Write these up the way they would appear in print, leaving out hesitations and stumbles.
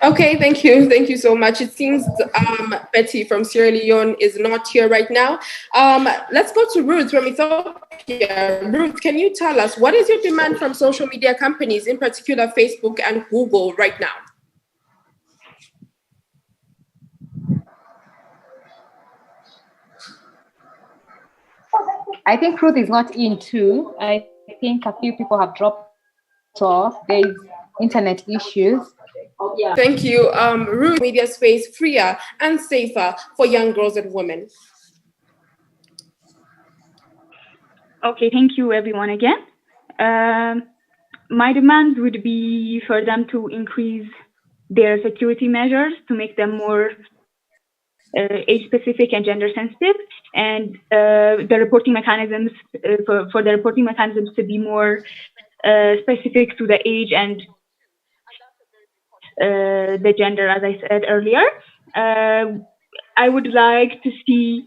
Okay, thank you. Thank you so much. It seems Betty from Sierra Leone is not here right now. Let's go to Ruth from Ethiopia. Ruth, can you tell us what is your demand from social media companies, in particular Facebook and Google right now? I think Ruth is not in too. I think a few people have dropped off. There's internet issues. Yeah. Thank you. Ruth, media space freer and safer for young girls and women. Okay, thank you everyone again. My demands would be for them to increase their security measures to make them more age-specific and gender-sensitive, and the reporting mechanisms for the reporting mechanisms to be more specific to the age and the gender, as I said earlier. I would like to see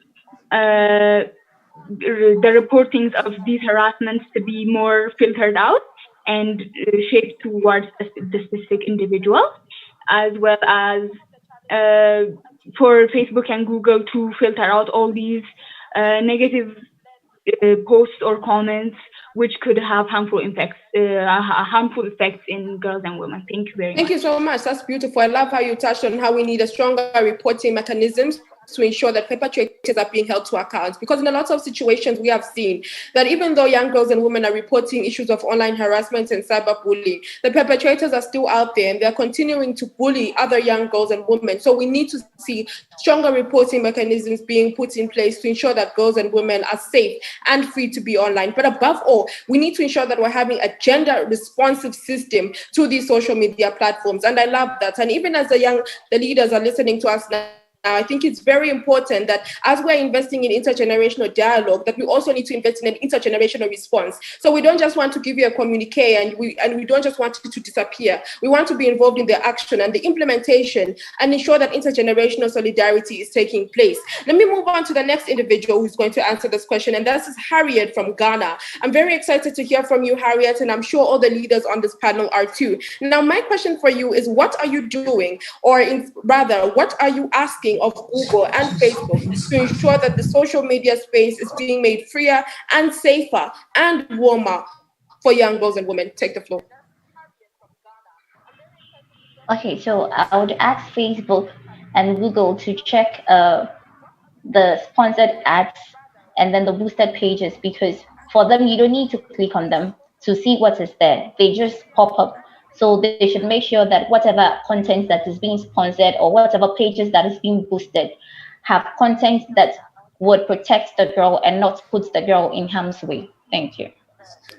the reportings of these harassments to be more filtered out and shaped towards the specific individual, as well as for Facebook and Google to filter out all these negative posts or comments which could have harmful effects in girls and women. Thank you very much. Thank you so much. That's beautiful. I love how you touched on how we need a stronger reporting mechanisms to ensure that perpetrators are being held to account. Because in a lot of situations, we have seen that even though young girls and women are reporting issues of online harassment and cyberbullying, the perpetrators are still out there and they're continuing to bully other young girls and women. So we need to see stronger reporting mechanisms being put in place to ensure that girls and women are safe and free to be online. But above all, we need to ensure that we're having a gender responsive system to these social media platforms. And I love that. And even as the leaders are listening to us now, I think it's very important that as we're investing in intergenerational dialogue, that we also need to invest in an intergenerational response. So we don't just want to give you a communique and we don't just want it to disappear. We want to be involved in the action and the implementation and ensure that intergenerational solidarity is taking place. Let me move on to the next individual who's going to answer this question, and this is Harriet from Ghana. I'm very excited to hear from you, Harriet, and I'm sure all the leaders on this panel are too. Now, my question for you is, what are you doing, or rather, what are you asking of Google and Facebook to ensure that the social media space is being made freer and safer and warmer for young girls and women? Take the floor. Okay, so I would ask Facebook and Google to check the sponsored ads and then the boosted pages, because for them, you don't need to click on them to see what is there. They just pop up. So they should make sure that whatever content that is being sponsored or whatever pages that is being boosted have content that would protect the girl and not put the girl in harm's way. Thank you.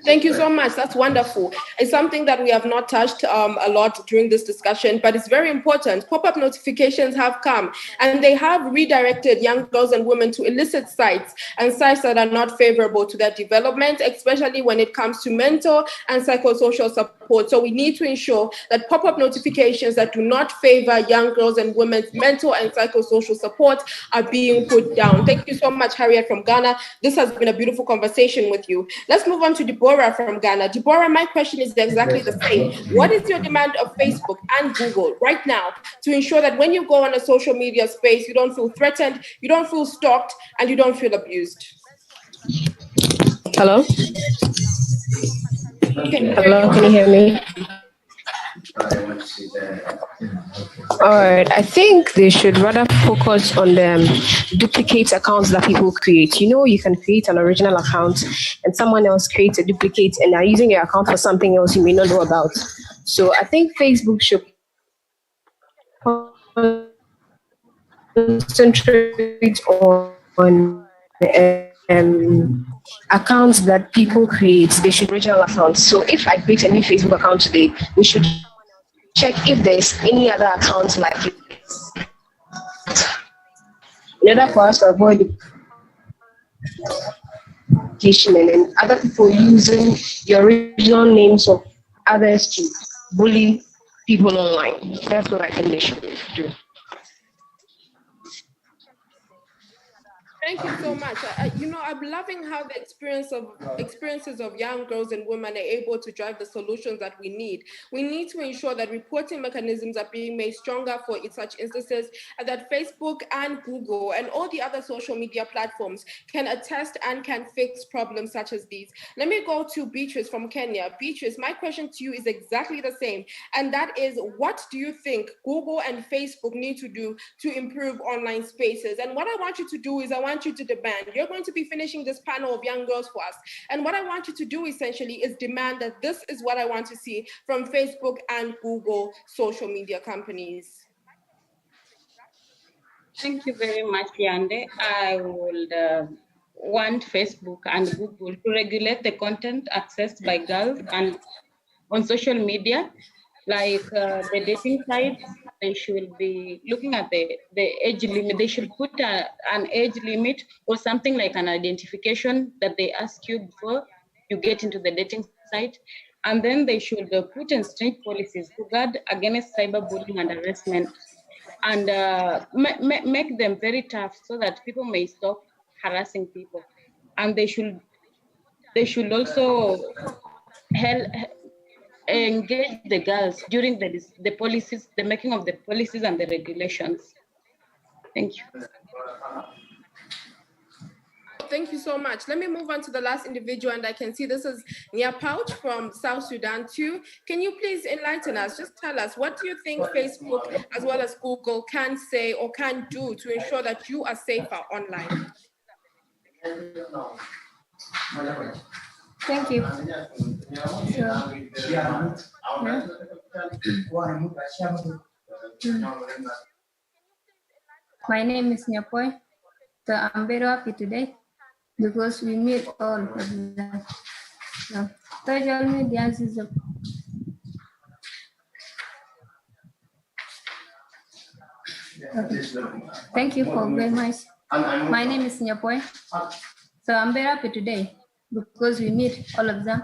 Thank you so much. That's wonderful. It's something that we have not touched a lot during this discussion, but it's very important. Pop-up notifications have come and they have redirected young girls and women to illicit sites and sites that are not favorable to their development, especially when it comes to mental and psychosocial support. So we need to ensure that pop-up notifications that do not favor young girls and women's mental and psychosocial support are being put down. Thank you so much, Harriet from Ghana. This has been a beautiful conversation with you. Let's move on to Deborah from Ghana. Deborah, my question is exactly the same. What is your demand of Facebook and Google right now to ensure that when you go on a social media space, you don't feel threatened, you don't feel stalked, and you don't feel abused? Hello? Hello, can you hear me? All right, I think they should rather focus on the duplicate accounts that people create. You know, you can create an original account and someone else creates a duplicate and they're using your account for something else you may not know about. So I think Facebook should concentrate on accounts that people create. They should original accounts. So if I create a new Facebook account today, we should check if there's any other accounts like it. In order for us to avoid duplication and other people using the original names of others to bully people online. That's what I think they should do. Thank you so much. I'm loving how the experiences of young girls and women are able to drive the solutions that we need. We need to ensure that reporting mechanisms are being made stronger for such instances, and that Facebook and Google and all the other social media platforms can attest and can fix problems such as these. Let me go to Beatrice from Kenya. Beatrice, my question to you is exactly the same, and that is, what do you think Google and Facebook need to do to improve online spaces? And what I want you to do is I want you to demand, you're going to be finishing this panel of young girls for us. And what I want you to do essentially is demand that this is what I want to see from Facebook and Google social media companies. Thank you very much, Yande. I would want Facebook and Google to regulate the content accessed by girls and on social media, like the dating sites. They should be looking at the age limit. They should put an age limit or something like an identification that they ask you before you get into the dating site. And then they should put in strict policies to guard against cyberbullying and harassment, and make them very tough so that people may stop harassing people. And they should also engage the girls during the policies, the making of the policies and the regulations. Thank you. Thank you so much. Let me move on to the last individual, and I can see this is Nia Pouch from South Sudan too. Can you please enlighten us? Just tell us, what do you think Facebook as well as Google can say or can do to ensure that you are safer online? Thank you. My name is Nyapoy. So I'm very happy today because we meet all of them. Social media is a Thank you for very much. My name is Nyapoy. So I'm very happy today because we meet all of them.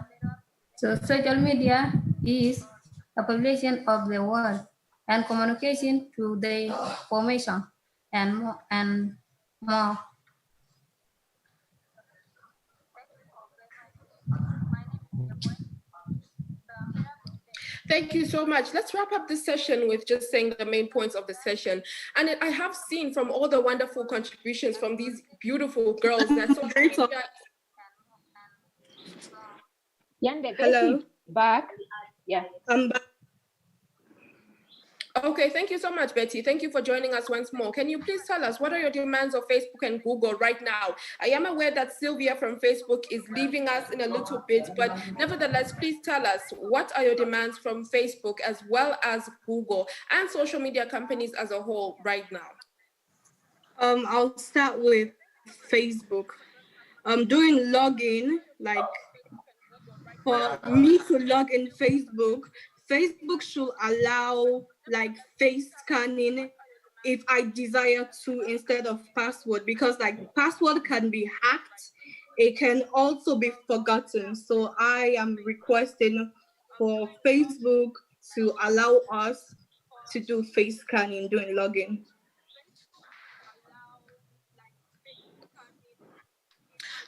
So social media is a population of the world and communication through the information and more. Thank you so much. Let's wrap up this session with just saying the main points of the session. And I have seen from all the wonderful contributions from these beautiful girls that social media. Yande, hello. Back. Yeah. I'm back. Okay, thank you so much, Betty. Thank you for joining us once more. Can you please tell us, what are your demands of Facebook and Google right now? I am aware that Sylvia from Facebook is leaving us in a little bit, but nevertheless, please tell us, what are your demands from Facebook as well as Google and social media companies as a whole right now? I'll start with Facebook. During login, like for me to log in Facebook should allow like face scanning if I desire to instead of password, because like password can be hacked. It can also be forgotten. So I am requesting for Facebook to allow us to do face scanning during login.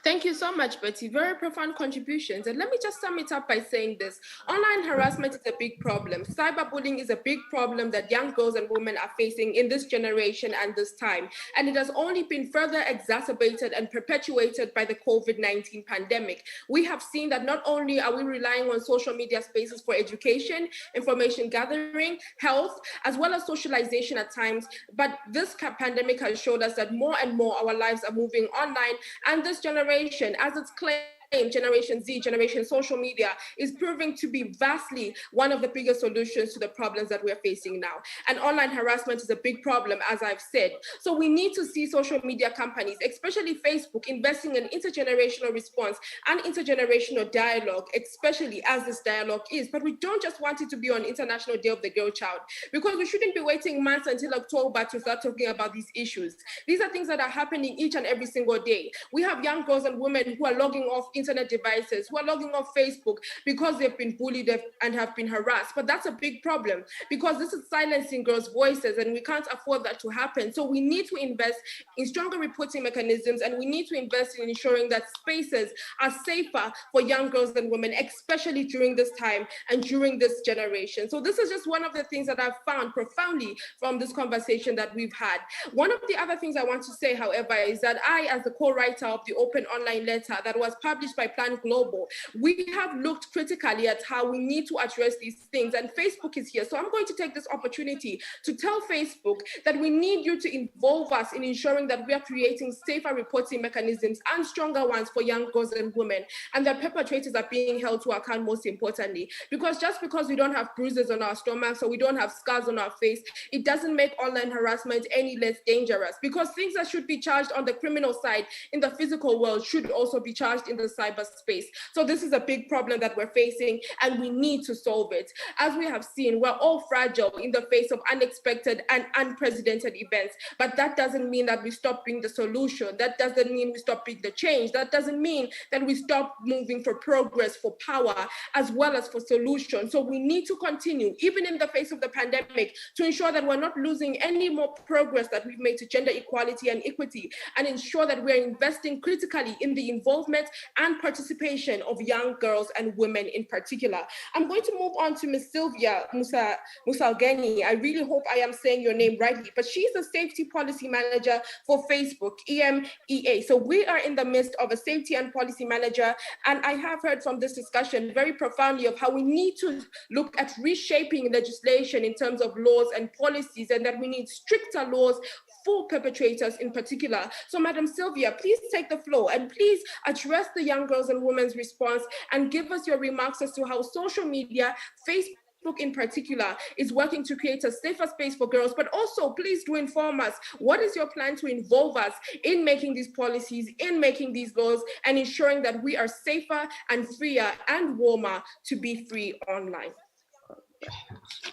Thank you so much, Betty. Very profound contributions. And let me just sum it up by saying this. Online harassment is a big problem. Cyberbullying is a big problem that young girls and women are facing in this generation and this time. And it has only been further exacerbated and perpetuated by the COVID-19 pandemic. We have seen that not only are we relying on social media spaces for education, information gathering, health, as well as socialization at times, but this pandemic has showed us that more and more our lives are moving online, and this generation, as it's claimed, Generation Z, Generation Social Media, is proving to be vastly one of the biggest solutions to the problems that we're facing now. And online harassment is a big problem, as I've said. So we need to see social media companies, especially Facebook, investing in intergenerational response and intergenerational dialogue, especially as this dialogue is. But we don't just want it to be on International Day of the Girl Child, because we shouldn't be waiting months until October to start talking about these issues. These are things that are happening each and every single day. We have young girls and women who are logging off internet devices, who are logging off Facebook because they've been bullied and have been harassed. But that's a big problem because this is silencing girls' voices, and we can't afford that to happen. So we need to invest in stronger reporting mechanisms, and we need to invest in ensuring that spaces are safer for young girls and women, especially during this time and during this generation. So this is just one of the things that I've found profoundly from this conversation that we've had. One of the other things I want to say, however, is that I, as the co-writer of the Open Online Letter that was published by Plan Global, we have looked critically at how we need to address these things, and Facebook is here. So I'm going to take this opportunity to tell Facebook that we need you to involve us in ensuring that we are creating safer reporting mechanisms and stronger ones for young girls and women, and that perpetrators are being held to account, most importantly. Because just because we don't have bruises on our stomachs or we don't have scars on our face, it doesn't make online harassment any less dangerous, because things that should be charged on the criminal side in the physical world should also be charged in the cyberspace. So this is a big problem that we're facing, and we need to solve it. As we have seen, we're all fragile in the face of unexpected and unprecedented events, but that doesn't mean that we stop being the solution. That doesn't mean we stop being the change. That doesn't mean that we stop moving for progress, for power, as well as for solutions. So we need to continue, even in the face of the pandemic, to ensure that we're not losing any more progress that we've made to gender equality and equity, and ensure that we're investing critically in the involvement and participation of young girls and women in particular. I'm going to move on to Ms. Sylvia Musalgeni. I really hope I am saying your name rightly, but she's the Safety Policy Manager for Facebook, EMEA. So we are in the midst of a safety and policy manager, and I have heard from this discussion very profoundly of how we need to look at reshaping legislation in terms of laws and policies, and that we need stricter laws for perpetrators in particular. So Madam Sylvia, please take the floor and please address the young girls and women's response and give us your remarks as to how social media, Facebook in particular, is working to create a safer space for girls, but also please do inform us, what is your plan to involve us in making these policies, in making these laws, and ensuring that we are safer and freer and warmer to be free online?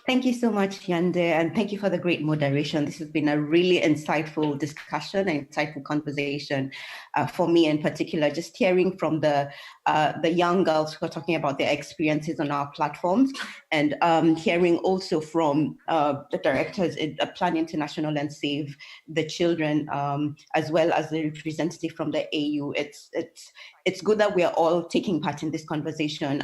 Thank you so much, Yande, and thank you for the great moderation. This has been a really insightful discussion and insightful conversation for me in particular. Just hearing from the young girls who are talking about their experiences on our platforms, and hearing also from the directors at Plan International and Save the Children, as well as the representative from the AU. It's good that we are all taking part in this conversation.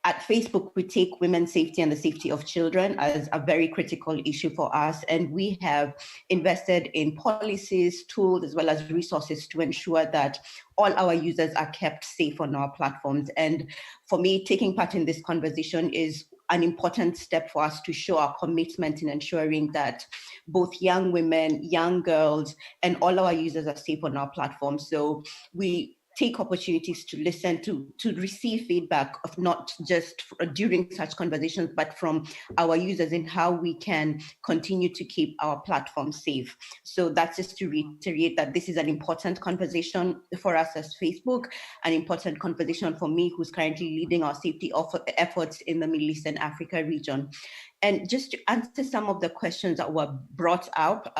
At Facebook, we take women's safety and the safety of children as a very critical issue for us. And we have invested in policies, tools, as well as resources to ensure that all our users are kept safe on our platforms. And for me, taking part in this conversation is an important step for us to show our commitment in ensuring that both young women, young girls, and all our users are safe on our platforms. So we take opportunities to listen, to receive feedback of not just during such conversations, but from our users in how we can continue to keep our platform safe. So that's just to reiterate that this is an important conversation for us as Facebook, an important conversation for me, who's currently leading our safety efforts in the Middle East and Africa region. And just to answer some of the questions that were brought up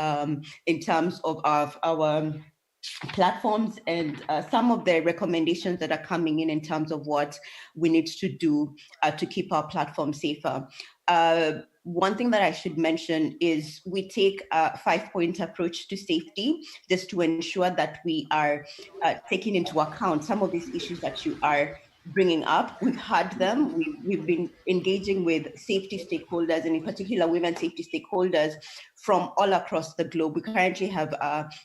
in terms of our platforms and some of the recommendations that are coming in terms of what we need to do to keep our platform safer. One thing that I should mention is we take a 5-point approach to safety, just to ensure that we are taking into account some of these issues that you are bringing up. We've had them. We've been engaging with safety stakeholders, and in particular women safety stakeholders from all across the globe. We currently have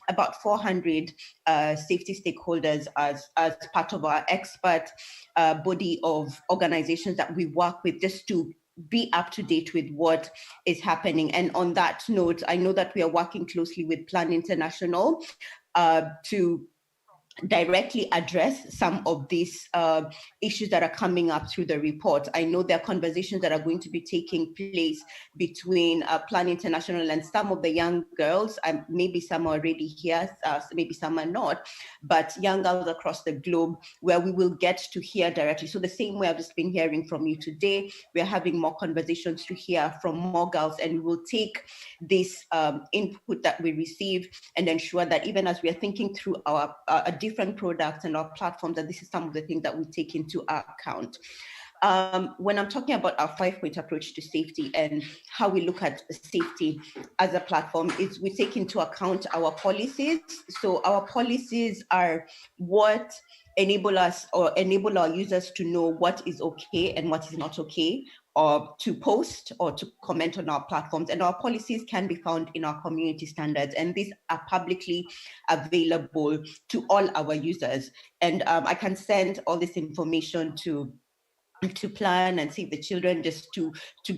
about 400 safety stakeholders as part of our expert body of organizations that we work with, just to be up to date with what is happening. And on that note, I know that we are working closely with Plan International to directly address some of these issues that are coming up through the report. I know there are conversations that are going to be taking place between Plan International and some of the young girls, and maybe some are already here, maybe some are not, but young girls across the globe, where we will get to hear directly. So the same way I've just been hearing from you today, we're having more conversations to hear from more girls, and we will take this input that we receive and ensure that even as we are thinking through our different products and our platforms, and this is some of the things that we take into account. When I'm talking about our 5-point approach to safety and how we look at safety as a platform, is we take into account our policies. So our policies are what enable us or enable our users to know what is okay and what is not okay, or to post or to comment on our platforms. And our policies can be found in our community standards, and these are publicly available to all our users. And I can send all this information to Plan and Save the Children, just to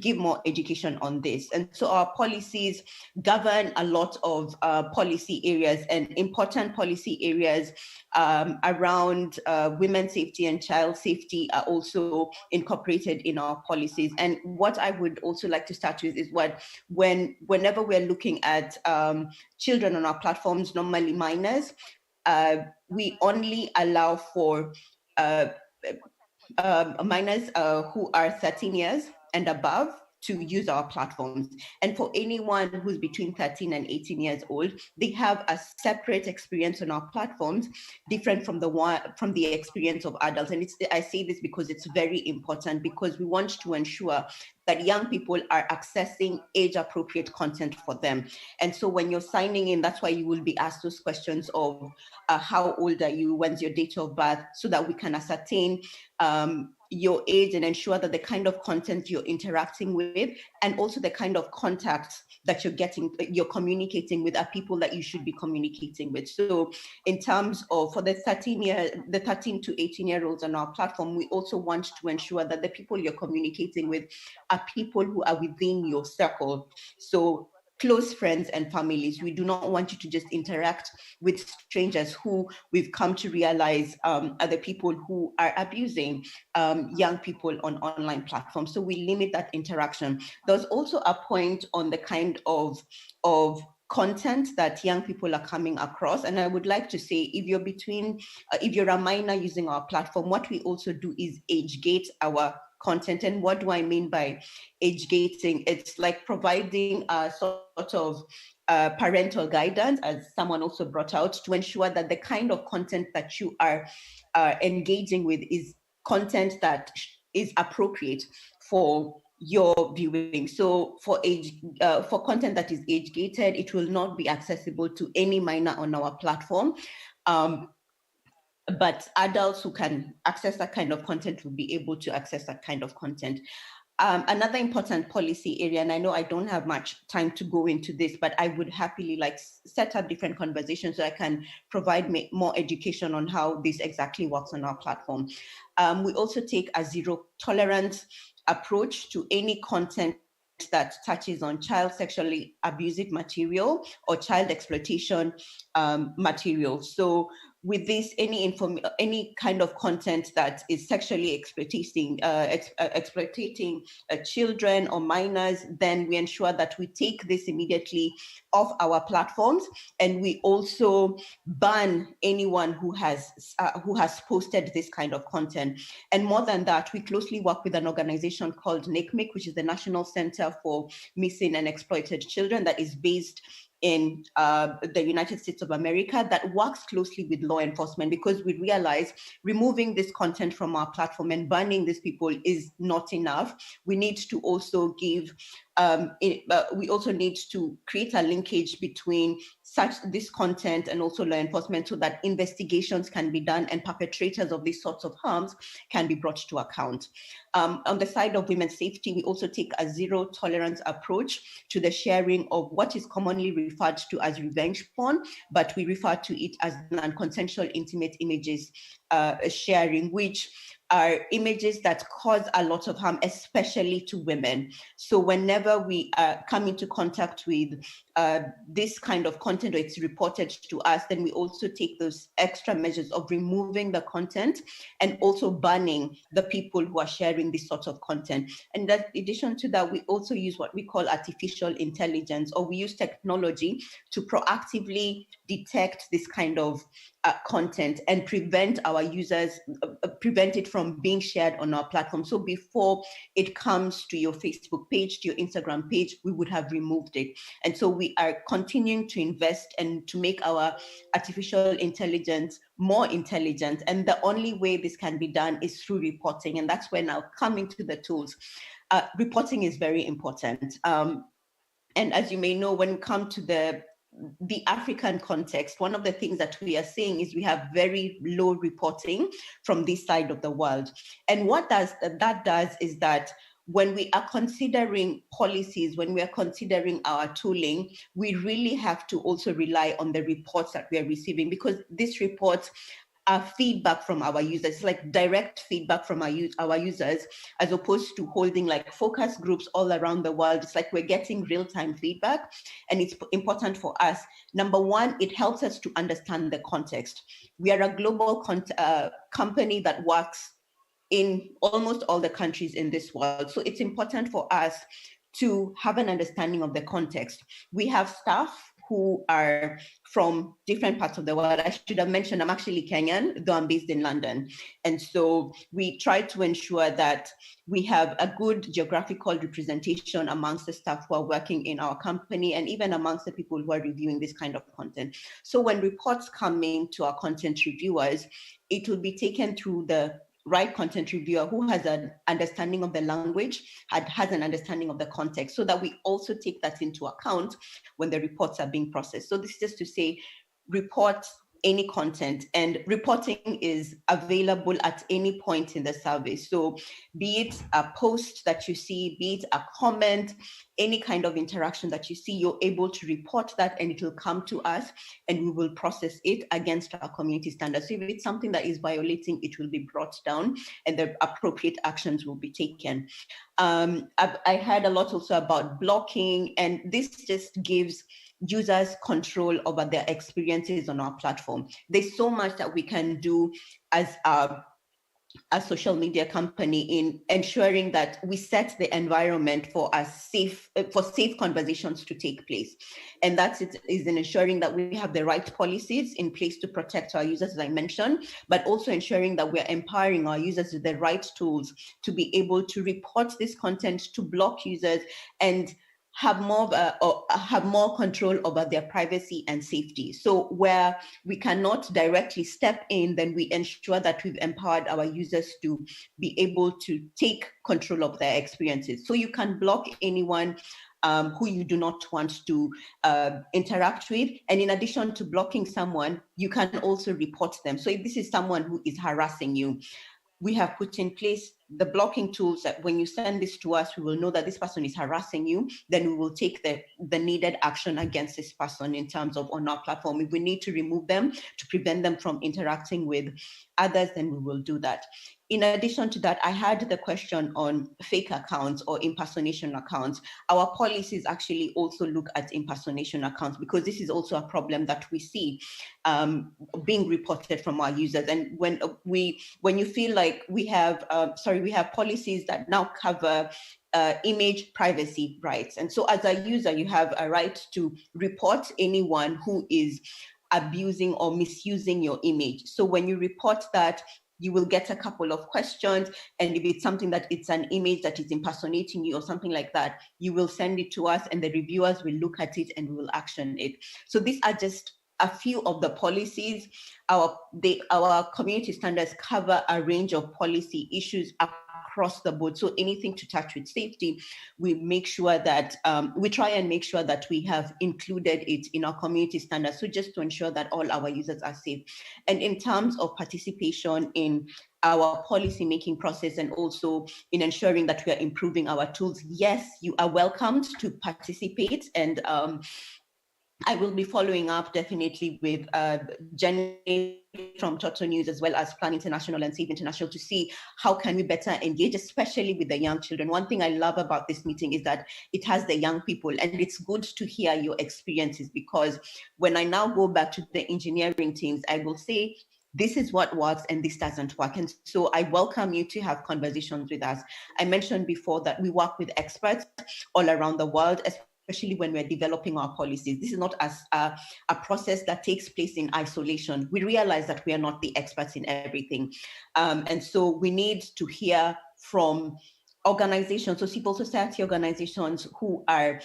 give more education on this. And so our policies govern a lot of policy areas, and important policy areas around women's safety and child safety are also incorporated in our policies. And what I would also like to start with is whenever we're looking at children on our platforms, normally minors, we only allow for minors who are 13 years and above to use our platforms. And for anyone who's between 13 and 18 years old, they have a separate experience on our platforms, different from the experience of adults. And I say this because it's very important, because we want to ensure that young people are accessing age-appropriate content for them. And so when you're signing in, that's why you will be asked those questions of how old are you, when's your date of birth, so that we can ascertain your age and ensure that the kind of content you're interacting with, and also the kind of contacts that you're communicating with, are people that you should be communicating with. So in terms of, for the 13 to 18-year-olds on our platform, we also want to ensure that the people you're communicating with are people who are within your circle. So close friends and families. We do not want you to just interact with strangers who we've come to realize are the people who are abusing young people on online platforms. So we limit that interaction. There's also a point on the kind of content that young people are coming across. And I would like to say, if you're a minor using our platform, what we also do is age gate our content. And what do I mean by age gating? It's like providing a sort of parental guidance, as someone also brought out, to ensure that the kind of content that you are engaging with is content that is appropriate for your viewing. So for content that is age gated, it will not be accessible to any minor on our platform. But adults who can access that kind of content will be able to access that kind of content. Another important policy area, and I know I don't have much time to go into this, but I would happily set up different conversations so I can provide more education on how this exactly works on our platform. We also take a zero tolerance approach to any content that touches on child sexually abusive material or child exploitation material. So with this, any kind of content that is sexually exploiting children or minors, then we ensure that we take this immediately off our platforms, and we also ban anyone who has posted this kind of content. And more than that, we closely work with an organization called NCMEC, which is the National Center for Missing and Exploited Children, that is based in the United States of America, that works closely with law enforcement, because we realize removing this content from our platform and banning these people is not enough. We need to also we also need to create a linkage between this content and also law enforcement, so that investigations can be done and perpetrators of these sorts of harms can be brought to account. On the side of women's safety, we also take a zero tolerance approach to the sharing of what is commonly referred to as revenge porn, but we refer to it as non-consensual intimate images sharing, which are images that cause a lot of harm, especially to women. So whenever we come into contact with this kind of content, or it's reported to us, then we also take those extra measures of removing the content and also banning the people who are sharing this sort of content. And in addition to that, we also use what we call artificial intelligence, or we use technology to proactively detect this kind of content and prevent our users, prevent it from being shared on our platform. So before it comes to your Facebook page, to your Instagram page, we would have removed it. And so we are continuing to invest and to make our artificial intelligence more intelligent. And the only way this can be done is through reporting. And that's where now coming to the tools. Reporting is very important. And as you may know, when we come to the African context, one of the things that we are seeing is we have very low reporting from this side of the world. And what that does is that when we are considering policies, when we are considering our tooling, we really have to also rely on the reports that we are receiving, because these reports are feedback from our users. It's like direct feedback from our users, as opposed to holding like focus groups all around the world. It's like we're getting real-time feedback, and it's important for us. Number one, it helps us to understand the context. We are a global company that works in almost all the countries in this world. So it's important for us to have an understanding of the context. We have staff who are from different parts of the world. I should have mentioned I'm actually Kenyan, though I'm based in London. And so we try to ensure that we have a good geographical representation amongst the staff who are working in our company, and even amongst the people who are reviewing this kind of content. So when reports come in to our content reviewers, it will be taken through the right content reviewer who has an understanding of the language, has an understanding of the context, so that we also take that into account when the reports are being processed. So this is just to say, report any content, and reporting is available at any point in the service. So be it a post that you see, be it a comment, any kind of interaction that you see, you're able to report that, and it will come to us and we will process it against our community standards. So if it's something that is violating, it will be brought down and the appropriate actions will be taken. I heard a lot also about blocking, and this just gives users control over their experiences on our platform. There's so much that we can do as a social media company in ensuring that we set the environment for safe conversations to take place. And that's it, is in ensuring that we have the right policies in place to protect our users, as I mentioned, but also ensuring that we're empowering our users with the right tools to be able to report this content, to block users, and have more control over their privacy and safety. So where we cannot directly step in, then we ensure that we've empowered our users to be able to take control of their experiences. So you can block anyone who you do not want to interact with. And in addition to blocking someone, you can also report them. So if this is someone who is harassing you, we have put in place the blocking tools that when you send this to us, we will know that this person is harassing you, then we will take the needed action against this person in terms of on our platform. If we need to remove them to prevent them from interacting with others, then we will do that. In addition to that, I had the question on fake accounts or impersonation accounts. Our policies actually also look at impersonation accounts, because this is also a problem that we see being reported from our users. And when you feel like we have policies that now cover image privacy rights. And so as a user, you have a right to report anyone who is abusing or misusing your image. So when you report that, you will get a couple of questions. And if it's something that it's an image that is impersonating you or something like that, you will send it to us and the reviewers will look at it and we will action it. So these are just a few of the policies. Our community standards cover a range of policy issues across the board. So anything to touch with safety, we make sure that we try and make sure that we have included it in our community standards. So just to ensure that all our users are safe. And in terms of participation in our policy making process and also in ensuring that we are improving our tools, yes, you are welcomed to participate. And I will be following up definitely with Jenny from Toto News, as well as Plan International and Save International, to see how can we better engage, especially with the young children. One thing I love about this meeting is that it has the young people, and it's good to hear your experiences, because when I now go back to the engineering teams, I will say, this is what works and this doesn't work. And so I welcome you to have conversations with us. I mentioned before that we work with experts all around the world, especially when we're developing our policies. This is not a process that takes place in isolation. We realize that we are not the experts in everything. And so we need to hear from organizations, so civil society organizations who are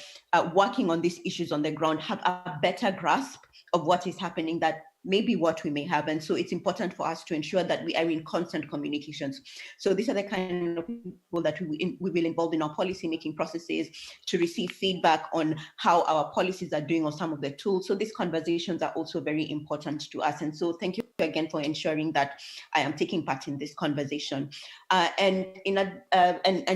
working on these issues on the ground, have a better grasp of what is happening that maybe what we may have. And so it's important for us to ensure that we are in constant communications. So these are the kind of people that we will involve in our policy making processes, to receive feedback on how our policies are doing on some of the tools. So these conversations are also very important to us. And so thank you again for ensuring that I am taking part in this conversation. And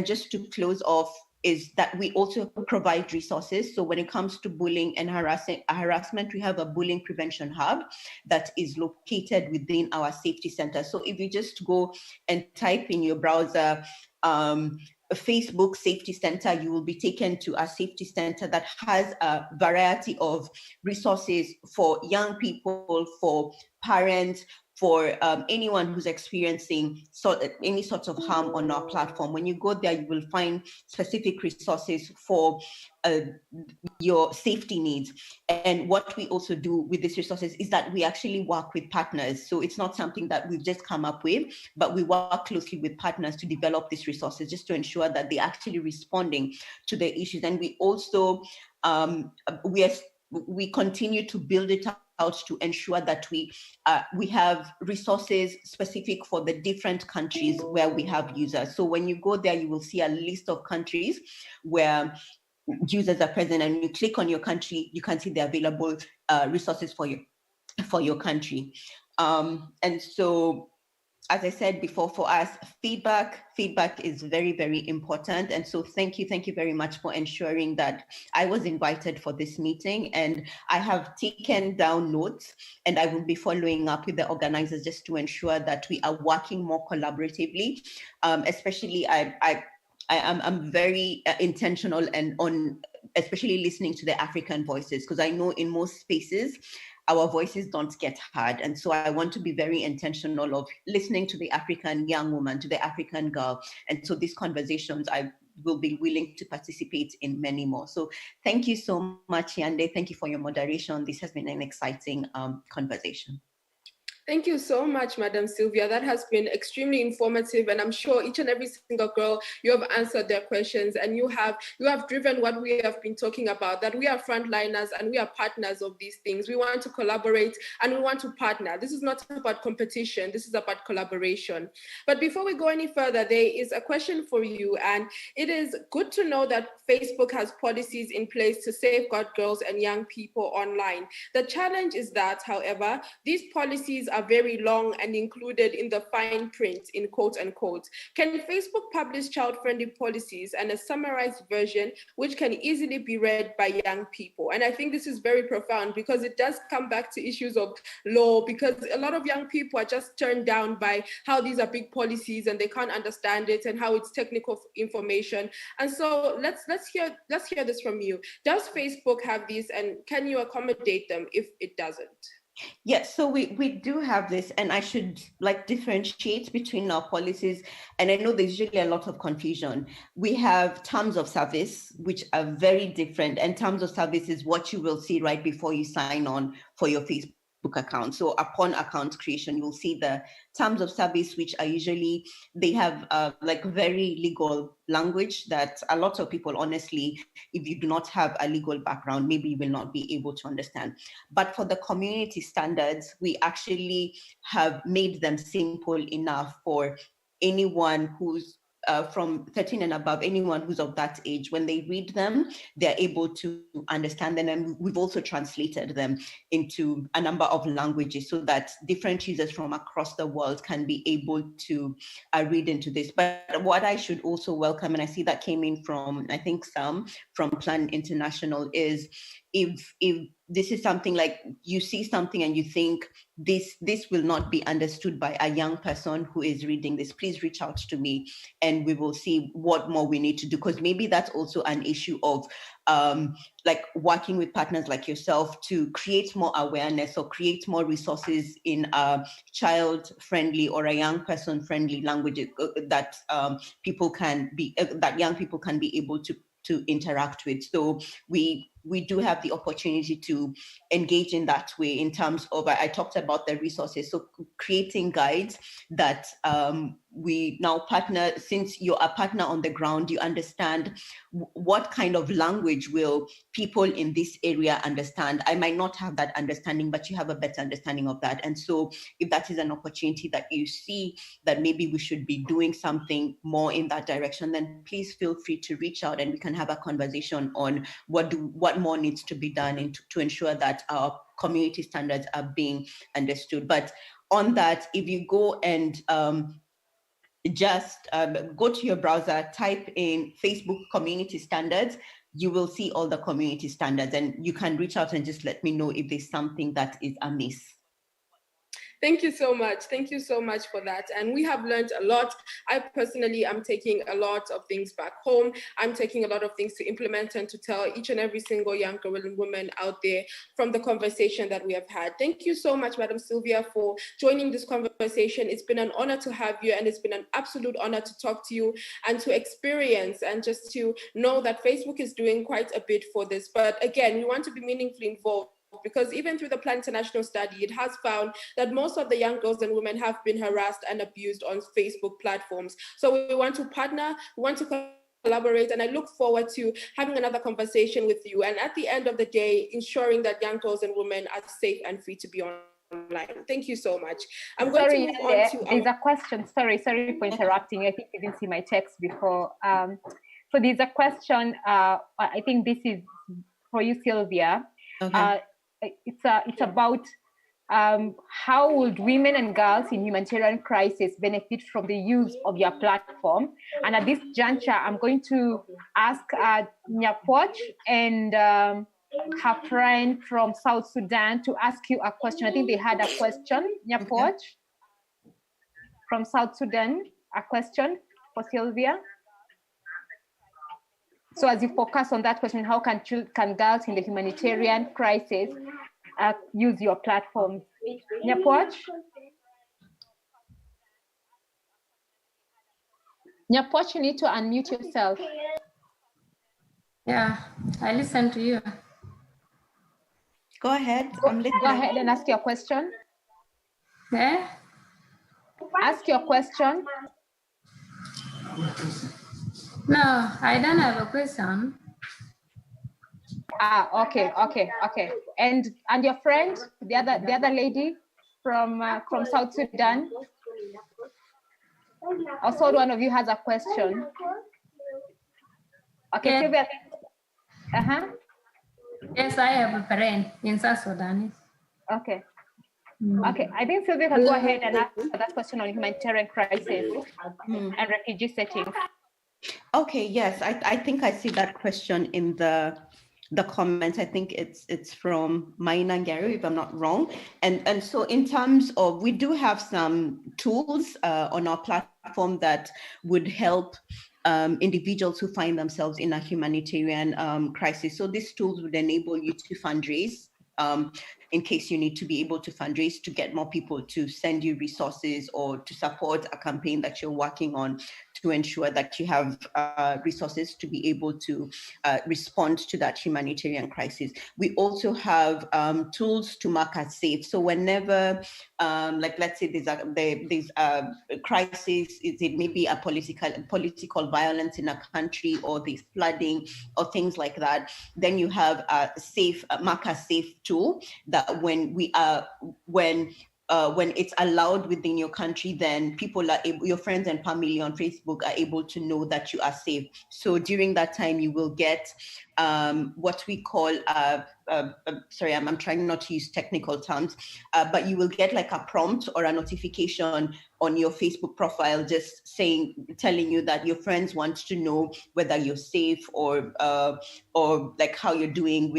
just to close off, is that we also provide resources. So when it comes to bullying and harassment, we have a bullying prevention hub that is located within our safety center. So if you just go and type in your browser, Facebook Safety Center, you will be taken to a safety center that has a variety of resources for young people, for parents, for anyone who's experiencing any sort of harm on our platform. When you go there, you will find specific resources for your safety needs. And what we also do with these resources is that we actually work with partners. So it's not something that we've just come up with, but we work closely with partners to develop these resources just to ensure that they're actually responding to the issues. And we also, we continue to build it out to ensure that we have resources specific for the different countries where we have users. So when you go there, you will see a list of countries where users are present, and you click on your country, you can see the available resources for your country. And so, as I said before, for us, feedback is very, very important. And so thank you very much for ensuring that I was invited for this meeting, and I have taken down notes, and I will be following up with the organizers just to ensure that we are working more collaboratively. Especially I'm very intentional and on especially listening to the African voices, because I know in most spaces our voices don't get heard. And so I want to be very intentional of listening to the African young woman, to the African girl. And so these conversations, I will be willing to participate in many more. So thank you so much, Yande. Thank you for your moderation. This has been an exciting conversation. Thank you so much, Madam Sylvia. That has been extremely informative, and I'm sure each and every single girl, you have answered their questions, and you have driven what we have been talking about, that we are frontliners and we are partners of these things. We want to collaborate and we want to partner. This is not about competition. This is about collaboration. But before we go any further, there is a question for you, and it is good to know that Facebook has policies in place to safeguard girls and young people online. The challenge is that, however, these policies are very long and included in the fine print, in quote unquote. Can Facebook publish child-friendly policies and a summarized version which can easily be read by young people? And I think this is very profound, because it does come back to issues of law, because a lot of young people are just turned down by how these are big policies and they can't understand it, and how it's technical information. And so let's hear this from you. Does Facebook have these, and can you accommodate them if it doesn't? Yes, so we do have this, and I should differentiate between our policies. And I know there's usually a lot of confusion. We have terms of service, which are very different. And terms of service is what you will see right before you sign on for your Facebook account. So upon account creation, you'll see the terms of service, which are usually, they have very legal language that a lot of people, honestly, if you do not have a legal background, maybe you will not be able to understand. But for the community standards, we actually have made them simple enough for anyone who's from 13 and above, anyone who's of that age, when they read them, they're able to understand them. And we've also translated them into a number of languages so that different users from across the world can be able to read into this. But what I should also welcome, and I see that came in from, I think, Sam from Plan International, is if this is something like you see something and you think this will not be understood by a young person who is reading this, please reach out to me and we will see what more we need to do, because maybe that's also an issue of working with partners like yourself to create more awareness or create more resources in a child-friendly or a young person-friendly language that young people can be able to to interact with. So we do have the opportunity to engage in that way in terms of, I talked about the resources. So creating guides that we now partner, since you're a partner on the ground, you understand what kind of language will people in this area understand. I might not have that understanding, but you have a better understanding of that. And so if that is an opportunity that you see that maybe we should be doing something more in that direction, then please feel free to reach out and we can have a conversation on what more needs to be done to ensure that our community standards are being understood. But on that, if you go and just go to your browser, type in Facebook community standards, you will see all the community standards, and you can reach out and just let me know if there's something that is amiss. Thank you so much. Thank you so much for that. And we have learned a lot. I personally am taking a lot of things back home. I'm taking a lot of things to implement and to tell each and every single young girl and woman out there from the conversation that we have had. Thank you so much, Madam Sylvia, for joining this conversation. It's been an honor to have you, and it's been an absolute honor to talk to you and to experience and just to know that Facebook is doing quite a bit for this. But again, we want to be meaningfully involved, because even through the Plan International study, it has found that most of the young girls and women have been harassed and abused on Facebook platforms. So we want to partner, we want to collaborate, and I look forward to having another conversation with you. And at the end of the day, ensuring that young girls and women are safe and free to be online. Thank you so much. I'm going to move on to... There's a question. Sorry for interrupting. I think you didn't see my text before. So there's a question. I think this is for you, Sylvia. Okay. It's about how would women and girls in humanitarian crisis benefit from the use of your platform? And at this juncture, I'm going to ask Nyapoch and her friend from South Sudan to ask you a question. I think they had a question. Nyapoch from South Sudan, a question for Sylvia. So as you focus on that question, how can girls in the humanitarian crisis use your platform? Nyapoch? Nyapoch, you need to unmute yourself. Yeah, I listen to you. Go ahead. Go ahead and ask your question. Yeah? Ask your question. No, I don't have a question. Okay. And your friend, the other lady from South Sudan. Also, one of you has a question. Okay, Yeah. Sylvia. Yes, I have a friend in South Sudan. Okay. Okay, I think Sylvia can go ahead and ask that question on humanitarian crisis and refugee settings. Okay, yes, I think I see that question in the comments. I think it's from Maina Gary, if I'm not wrong. And so in terms of, we do have some tools on our platform that would help individuals who find themselves in a humanitarian crisis. So these tools would enable you to fundraise in case you need to be able to fundraise to get more people to send you resources or to support a campaign that you're working on, to ensure that you have resources to be able to respond to that humanitarian crisis. We also have tools to mark as safe. So whenever, like let's say there's a crisis, it may be a political violence in a country, or there's flooding or things like that, then you have a safe, mark as safe tool that when it's allowed within your country, then people are able, your friends and family on Facebook are able to know that you are safe. So during that time, you will get what we call, sorry, I'm trying not to use technical terms, but you will get like a prompt or a notification on your Facebook profile, just telling you that your friends want to know whether you're safe or like how you're doing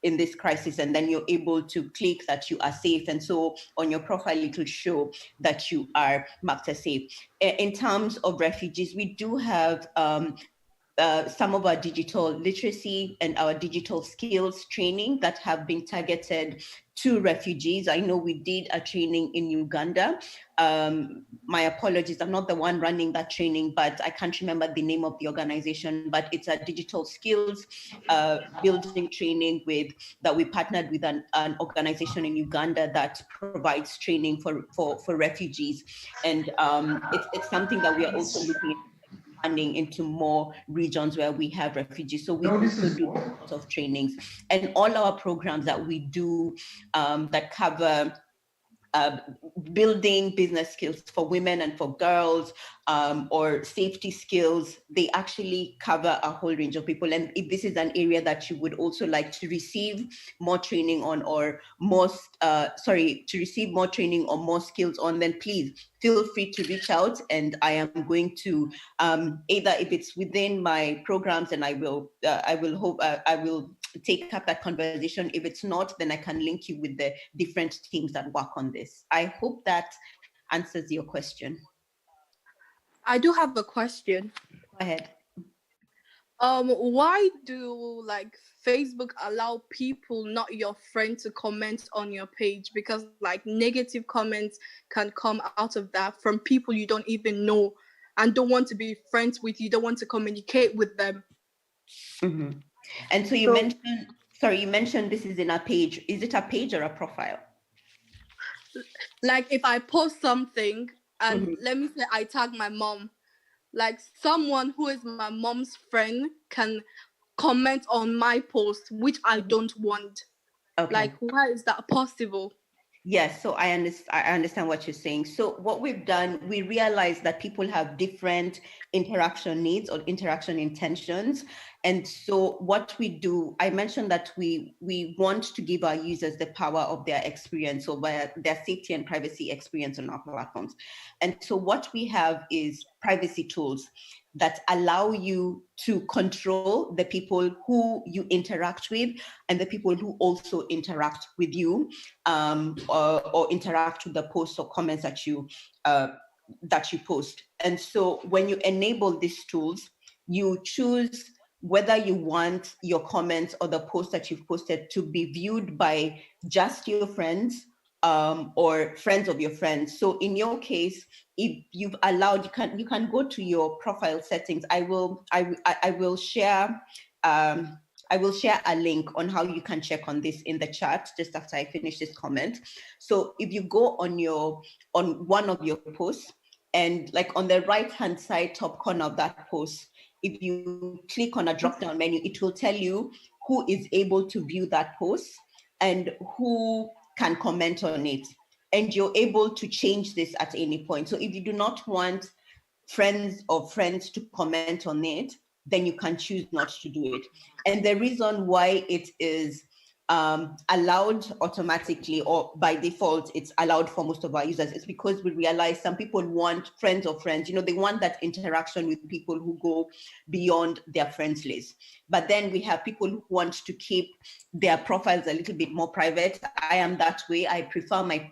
in this crisis, and then you're able to click that you are safe, and so on your profile it will show that you are marked as safe. In terms of refugees, we do have some of our digital literacy and our digital skills training that have been targeted to refugees. I know we did a training in Uganda. My apologies, I'm not the one running that training, but I can't remember the name of the organization, but it's a digital skills building training that we partnered with an organization in Uganda that provides training for refugees. And it's something that we are also looking at into more regions where we have refugees. So we also do lots of trainings, and all our programs that we do that cover building business skills for women and for girls, or safety skills, they actually cover a whole range of people. And if this is an area that you would also like to receive more training on, or to receive more training or more skills on, then please feel free to reach out, and I am going to either, if it's within my programs, and I will take up that conversation. If it's not, then I can link you with the different teams that work on this. I hope that answers your question. I do have a question. Go ahead. Why do Facebook allow people not your friend to comment on your page? Because negative comments can come out of that from people you don't even know and don't want to be friends with, you don't want to communicate with them. Mm-hmm. And so you mentioned this is in a page. Is it a page or a profile? If I post something and let me say I tag my mom, someone who is my mom's friend can comment on my post, which I don't want. Okay. Why is that possible? Yes, so I understand what you're saying. So what we've done, we realize that people have different interaction needs or interaction intentions. And so what we do, I mentioned that we want to give our users the power of their experience, or their safety and privacy experience on our platforms. And so what we have is privacy tools that allow you to control the people who you interact with and the people who also interact with you, or interact with the posts or comments that you post. And so when you enable these tools, you choose whether you want your comments or the post that you've posted to be viewed by just your friends, or friends of your friends. So in your case, if you've allowed, you can go to your profile settings. I will share a link on how you can check on this in the chat just after I finish this comment. So if you go on one of your posts, and on the right hand side top corner of that post, if you click on a drop down menu, it will tell you who is able to view that post and who can comment on it. And you're able to change this at any point. So if you do not want friends to comment on it, then you can choose not to do it. And the reason why it is allowed automatically, or by default, it's allowed for most of our users, is because we realize some people want friends of friends. They want that interaction with people who go beyond their friends list. But then we have people who want to keep their profiles a little bit more private. I am that way. I prefer my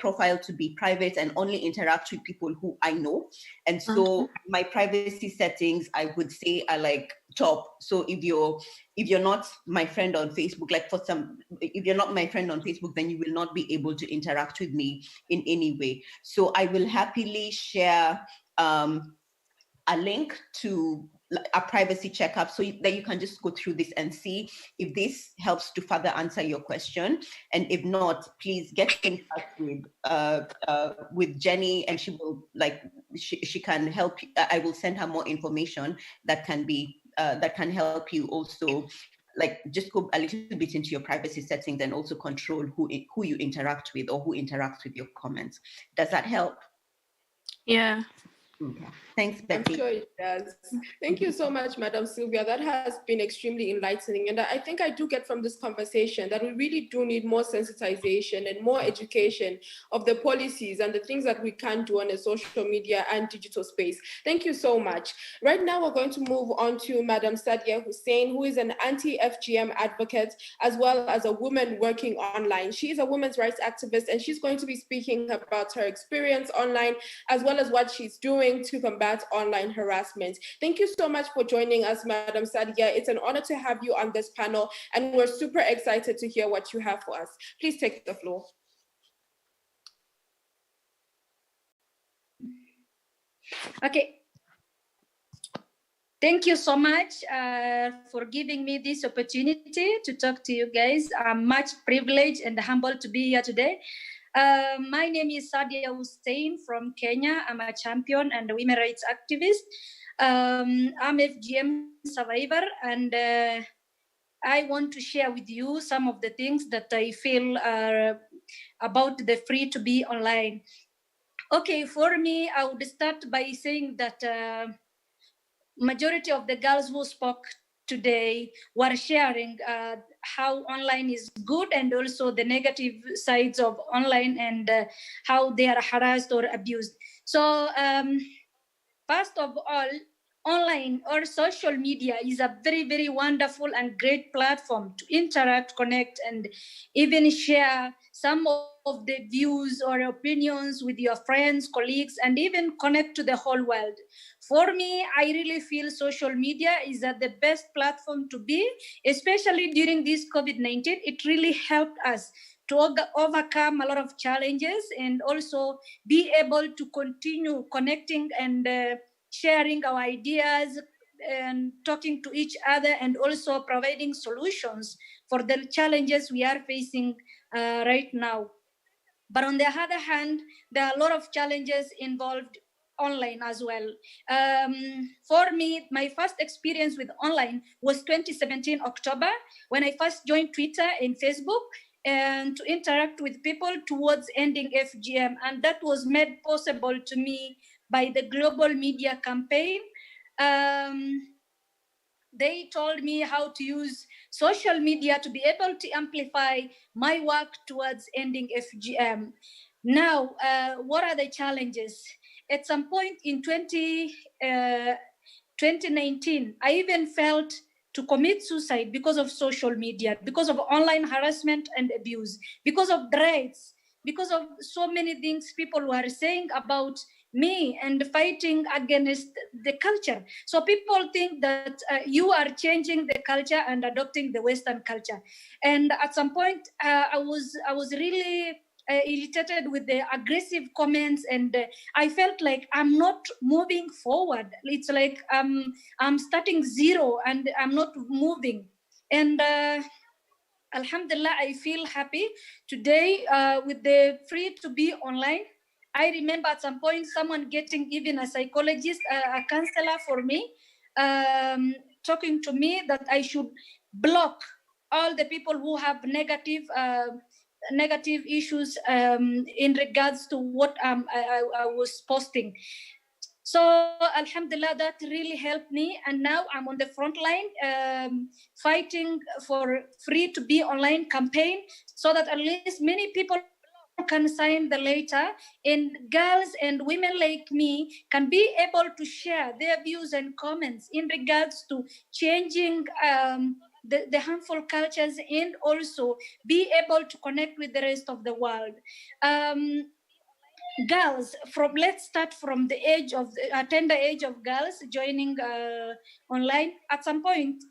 profile to be private and only interact with people who I know. And so my privacy settings, I would say, are top. So if you're not my friend on Facebook, if you're not my friend on Facebook, then you will not be able to interact with me in any way. So I will happily share a link to a privacy checkup so that you can just go through this and see if this helps to further answer your question. And if not, please get in touch with Jenny, and she will she can help you. I will send her more information that can help you also just go a little bit into your privacy settings and also control who you interact with or who interacts with your comments. Does that help? Yeah. Okay. Thanks, Betty. I'm sure it does. Thank you so much, Madam Sylvia. That has been extremely enlightening. And I think I do get from this conversation that we really do need more sensitization and more education of the policies and the things that we can do on a social media and digital space. Thank you so much. Right now, we're going to move on to Madam Sadia Hussein, who is an anti-FGM advocate, as well as a woman working online. She is a women's rights activist, and she's going to be speaking about her experience online, as well as what she's doing to combat combat online harassment. Thank you so much for joining us, Madam Sadia. It's an honor to have you on this panel, and we're super excited to hear what you have for us. Please take the floor. Okay. Thank you so much for giving me this opportunity to talk to you guys. I'm much privileged and humbled to be here today. My name is Sadia Hussein from Kenya. I'm a champion and a women's rights activist. I'm FGM survivor, and I want to share with you some of the things that I feel about the free to be online. Okay, for me, I would start by saying that majority of the girls who spoke today were sharing how online is good and also the negative sides of online and how they are harassed or abused. So first of all, online or social media is a very, very wonderful and great platform to interact, connect, and even share some of the views or opinions with your friends, colleagues, and even connect to the whole world. For me, I really feel social media is the best platform to be, especially during this COVID-19. It really helped us to overcome a lot of challenges and also be able to continue connecting and sharing our ideas and talking to each other and also providing solutions for the challenges we are facing right now. But on the other hand, there are a lot of challenges involved online as well. For me, my first experience with online was 2017 October, when I first joined Twitter and Facebook and to interact with people towards ending FGM. And that was made possible to me by the Global Media Campaign. They told me how to use social media to be able to amplify my work towards ending FGM. Now, what are the challenges? At some point in 2019, I even felt to commit suicide because of social media, because of online harassment and abuse, because of threats, because of so many things people were saying about me and fighting against the culture. So people think that you are changing the culture and adopting the Western culture. And at some point, I was really irritated with the aggressive comments, and I felt like I'm not moving forward. It's like I'm starting zero and I'm not moving. And Alhamdulillah, I feel happy today with the free to be online. I remember at some point someone getting even a psychologist, a counselor for me, talking to me that I should block all the people who have negative issues in regards to what I was posting. So Alhamdulillah, that really helped me. And now I'm on the front line fighting for free to be online campaign so that at least many people can sign the letter, and girls and women like me can be able to share their views and comments in regards to changing the harmful cultures and also be able to connect with the rest of the world. Girls, let's start from the age of tender age of girls joining online. At some point,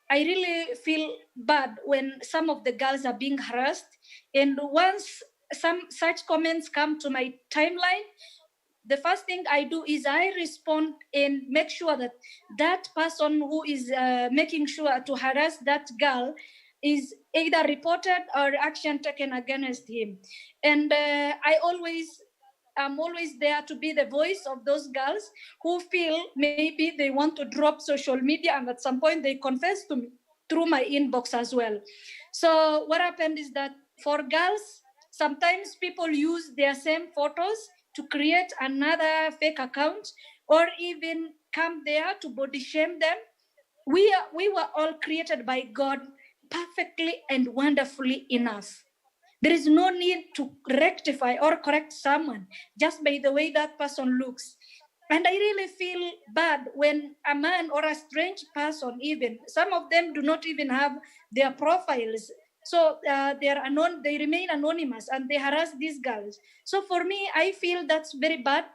I really feel bad when some of the girls are being harassed, and once some such comments come to my timeline, the first thing I do is I respond and make sure that that person who is making sure to harass that girl is either reported or action taken against him. And I'm always there to be the voice of those girls who feel maybe they want to drop social media, and at some point they confess to me through my inbox as well. So what happened is that for girls, sometimes people use their same photos to create another fake account or even come there to body shame them. We were all created by God perfectly and wonderfully enough. There is no need to rectify or correct someone just by the way that person looks. And I really feel bad when a man or a strange person, even some of them do not even have their profiles. So they remain anonymous and they harass these girls. So for me, I feel that's very bad.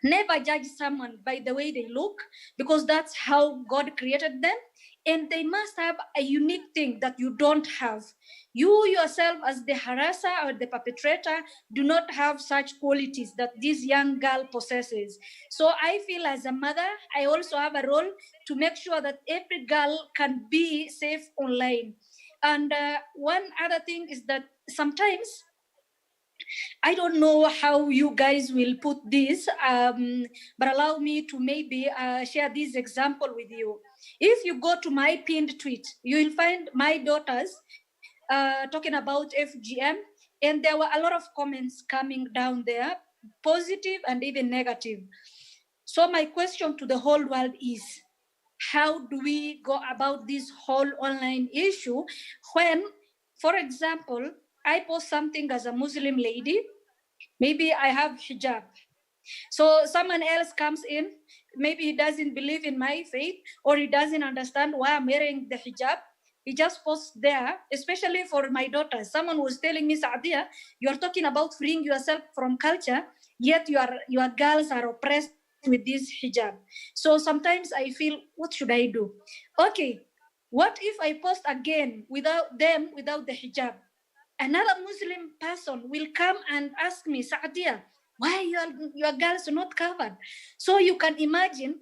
Never judge someone by the way they look, because that's how God created them. And they must have a unique thing that you don't have. You yourself, as the harasser or the perpetrator, do not have such qualities that this young girl possesses. So I feel as a mother, I also have a role to make sure that every girl can be safe online. And one other thing is that sometimes, I don't know how you guys will put this, but allow me to maybe share this example with you. If you go to my pinned tweet, you will find my daughters talking about FGM, and there were a lot of comments coming down there, positive and even negative. So my question to the whole world is, how do we go about this whole online issue when, for example, I post something as a Muslim lady, maybe I have hijab. So someone else comes in, maybe he doesn't believe in my faith, or he doesn't understand why I'm wearing the hijab. He just posts there, especially for my daughters. Someone was telling me, Saadia, you are talking about freeing yourself from culture, yet your girls are oppressed with this hijab. So sometimes I feel, what should I do? Okay, what if I post again without the hijab? Another Muslim person will come and ask me, Saadia, why your girls are not covered? So you can imagine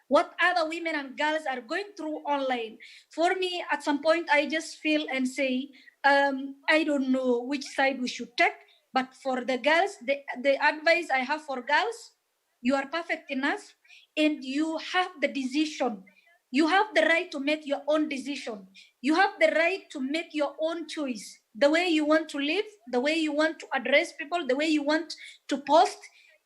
what other women and girls are going through online. For me, at some point, I just feel and say, I don't know which side we should take, but for the girls, the advice I have for girls, you are perfect enough and you have the decision. You have the right to make your own decision. You have the right to make your own choice. The way you want to live, the way you want to address people, the way you want to post,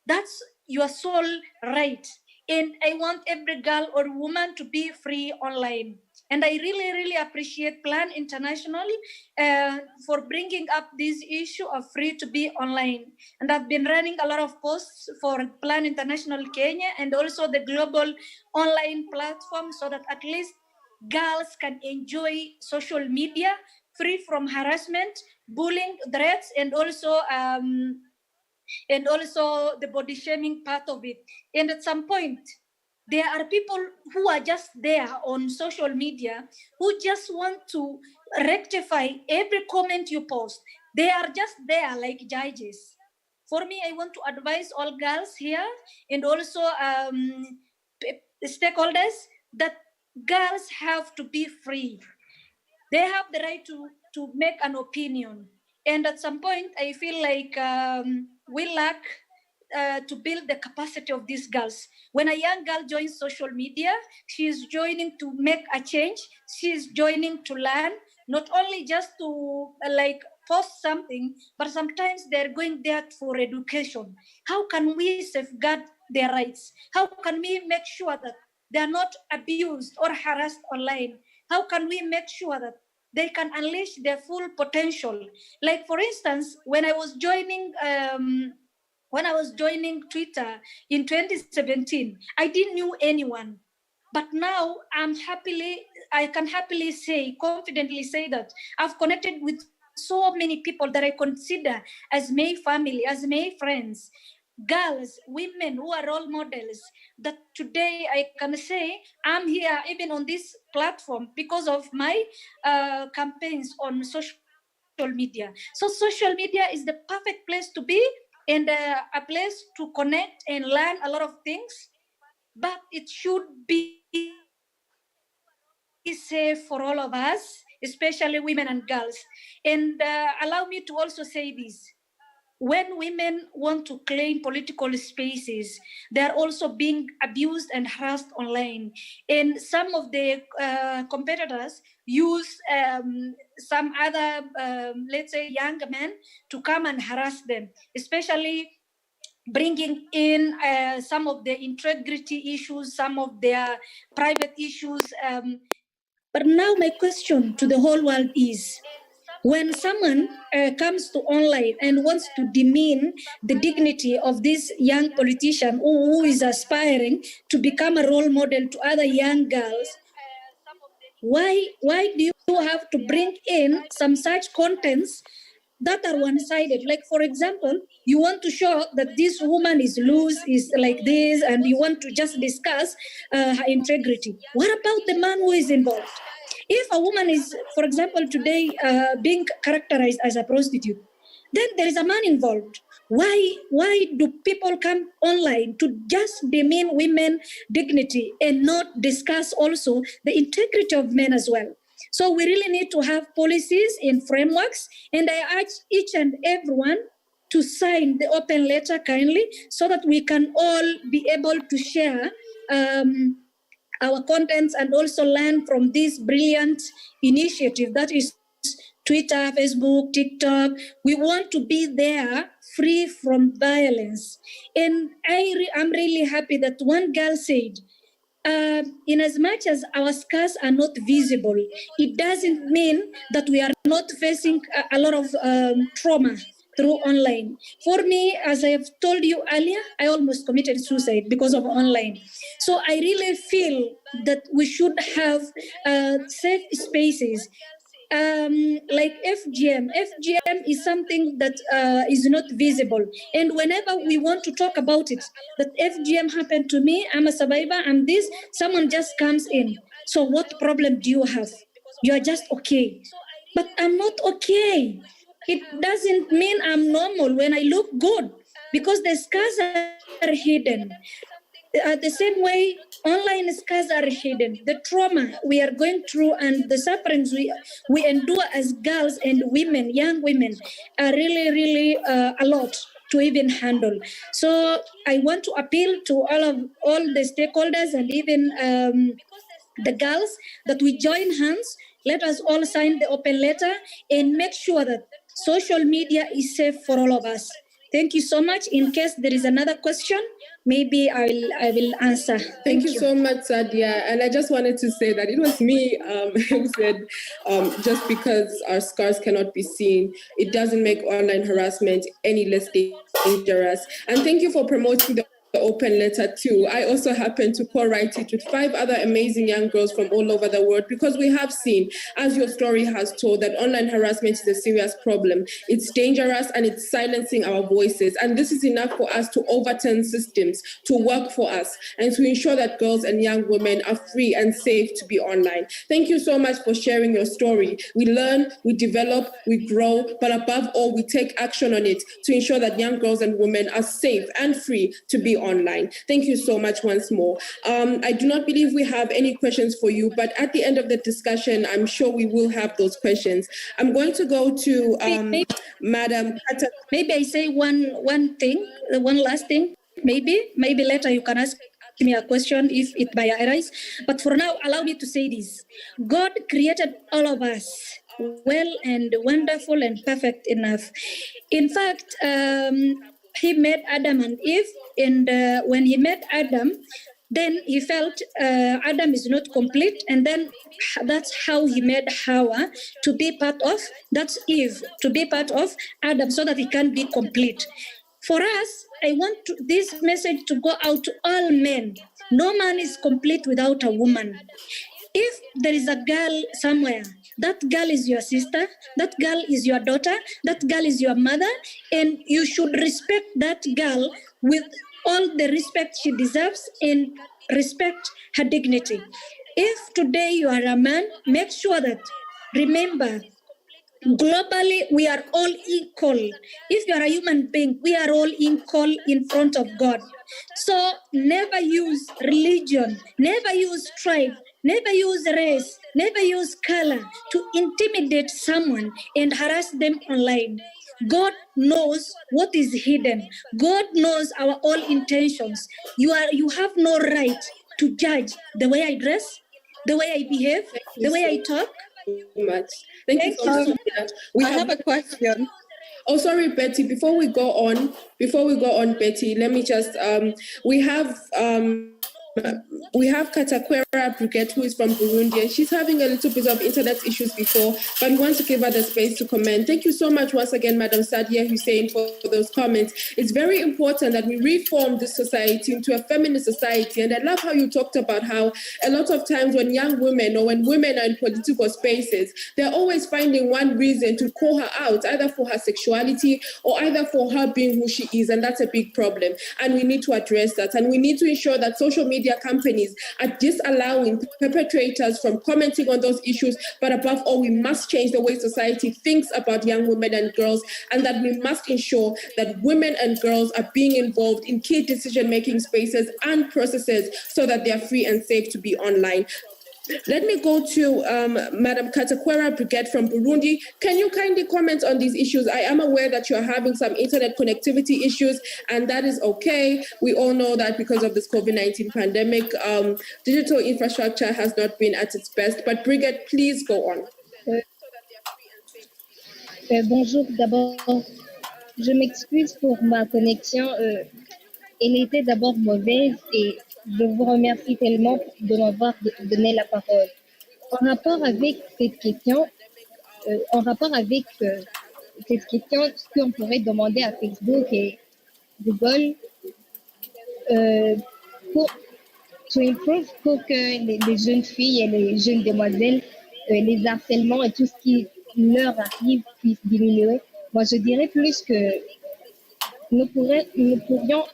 that's your sole right. And I want every girl or woman to be free online. And I really, really appreciate Plan International for bringing up this issue of free to be online. And I've been running a lot of posts for Plan International Kenya and also the global online platform, so that at least girls can enjoy social media free from harassment, bullying, threats, and also the body shaming part of it. And at some point, there are people who are just there on social media who just want to rectify every comment you post. They are just there like judges. For me, I want to advise all girls here and also stakeholders that girls have to be free. They have the right to make an opinion. And at some point, I feel like we lack to build the capacity of these girls. When a young girl joins social media, she is joining to make a change. She is joining to learn, not only just to post something, but sometimes they're going there for education. How can we safeguard their rights? How can we make sure that they're not abused or harassed online? How can we make sure that they can unleash their full potential? Like, for instance, when I was joining Twitter in 2017, I didn't know anyone. But now I can happily say, confidently say that I've connected with so many people that I consider as my family, as my friends. Girls, women who are role models, that today I can say I'm here even on this platform because of my campaigns on social media. So social media is the perfect place to be and a place to connect and learn a lot of things, but it should be safe for all of us, especially women and girls. And allow me to also say this. When women want to claim political spaces, they are also being abused and harassed online. And some of the competitors use some other, let's say, young men to come and harass them, especially bringing in some of the integrity issues, some of their private issues. But now my question to the whole world is, when someone comes to online and wants to demean the dignity of this young politician who is aspiring to become a role model to other young girls, why do you have to bring in some such contents that are one-sided. Like, for example, you want to show that this woman is loose, is like this, and you want to just discuss her integrity. What about the man who is involved? If a woman is, for example, today being characterized as a prostitute, then there is a man involved. Why do people come online to just demean women dignity and not discuss also the integrity of men as well? So we really need to have policies and frameworks, and I urge each and everyone to sign the open letter kindly so that we can all be able to share our contents and also learn from this brilliant initiative that is Twitter, Facebook, TikTok. We want to be there free from violence. And I'm really happy that one girl said, in as much as our scars are not visible, it doesn't mean that we are not facing a lot of trauma through online. For me, as I have told you earlier, I almost committed suicide because of online. So I really feel that we should have safe spaces. Like FGM. FGM is something that is not visible. And whenever we want to talk about it, that FGM happened to me, I'm a survivor, I'm this, someone just comes in. So what problem do you have? You are just okay. But I'm not okay. It doesn't mean I'm normal when I look good, because the scars are hidden. The same way online scars are hidden. The trauma we are going through and the sufferings we endure as girls and women, young women, are really a lot to even handle. So I want to appeal to all the stakeholders and even the girls that we join hands. Let us all sign the open letter and make sure that social media is safe for all of us. Thank you so much. In case there is another question, maybe I will answer. Thank you so much, Sadia. And I just wanted to say that it was me who said just because our scars cannot be seen, it doesn't make online harassment any less dangerous. And thank you for promoting the open letter too. I also happen to co-write it with 5 other amazing young girls from all over the world, because we have seen, as your story has told, that online harassment is a serious problem. It's dangerous and it's silencing our voices. And this is enough for us to overturn systems to work for us and to ensure that girls and young women are free and safe to be online. Thank you so much for sharing your story. We learn, we develop, we grow, but above all, we take action on it to ensure that young girls and women are safe and free to be online. Thank you so much once more. I do not believe we have any questions for you, but at the end of the discussion, I'm sure we will have those questions. I'm going to go to Madam Kata. Maybe I say one thing, one last thing. Maybe later you can ask me a question if it may arise. But for now, allow me to say this. God created all of us well and wonderful and perfect enough. In fact, he made Adam and Eve, and when he made Adam, then he felt Adam is not complete, and then that's how he made Hawa to be part of, that's Eve, to be part of Adam so that he can be complete. For us, I want this message to go out to all men. No man is complete without a woman. If there is a girl somewhere, that girl is your sister, that girl is your daughter, that girl is your mother, and you should respect that girl with all the respect she deserves and respect her dignity. If today you are a man, make sure that, remember, globally, we are all equal. If you are a human being, we are all equal in front of God. So never use religion, never use tribe, never use race, never use color to intimidate someone and harass them online. God knows what is hidden. God knows our all intentions. You have no right to judge the way I dress, the way I behave, the way I talk. Much. Thank you so much. I have a question. Oh, sorry, Betty. Before we go on, Betty, let me just. We have we have Katakwera Brigitte, who is from Burundi, and she's having a little bit of internet issues before, but we want to give her the space to comment. Thank you so much once again, Madam Sadia Hussein, for those comments. It's very important that we reform this society into a feminist society, and I love how you talked about how a lot of times when young women or when women are in political spaces, they're always finding one reason to call her out, either for her sexuality or either for her being who she is, and that's a big problem. And we need to address that, and we need to ensure that social media companies are disallowing perpetrators from commenting on those issues. But above all, we must change the way society thinks about young women and girls, and that we must ensure that women and girls are being involved in key decision-making spaces and processes so that they are free and safe to be online. Let me go to Madam Katakwera Brigitte from Burundi. Can you kindly comment on these issues? I am aware that you're having some internet connectivity issues, and that is okay. We all know that because of this COVID-19 pandemic, digital infrastructure has not been at its best. But Brigitte, please go on. Bonjour, d'abord, je m'excuse pour ma connexion. Elle était d'abord mauvaise et je vous remercie tellement de m'avoir donné la parole. En rapport avec cette question, ce qu'on pourrait demander à Facebook et Google pour que les jeunes filles et les jeunes demoiselles, les harcèlements et tout ce qui leur arrive puisse diminuer. Moi, je dirais plus que nous pourrions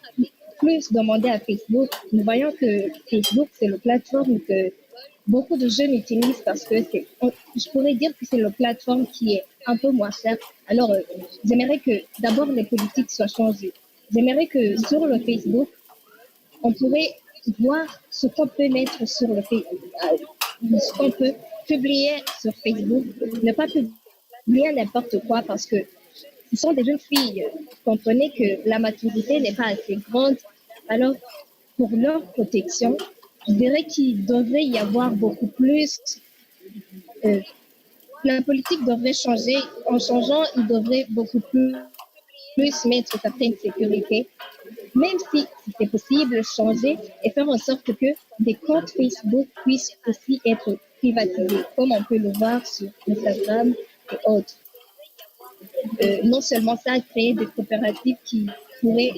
plus demander à Facebook. Nous voyons que Facebook, c'est la plateforme que beaucoup de jeunes utilisent parce que je pourrais dire que c'est la plateforme qui est un peu moins chère. Alors, j'aimerais que d'abord les politiques soient changées. J'aimerais que sur le Facebook, on pourrait voir ce qu'on peut mettre sur le Facebook, ce qu'on peut publier sur Facebook, ne pas publier n'importe quoi parce que ce sont des jeunes filles. Comprenez que la maturité n'est pas assez grande. Alors, pour leur protection, je dirais qu'il devrait y avoir beaucoup plus. La politique devrait changer. En changeant, il devrait beaucoup plus mettre certaines sécurités. Même si c'est possible, changer et faire en sorte que des comptes Facebook puissent aussi être privatisés, comme on peut le voir sur Instagram et autres. Non seulement ça, créer des coopératives qui pourraient,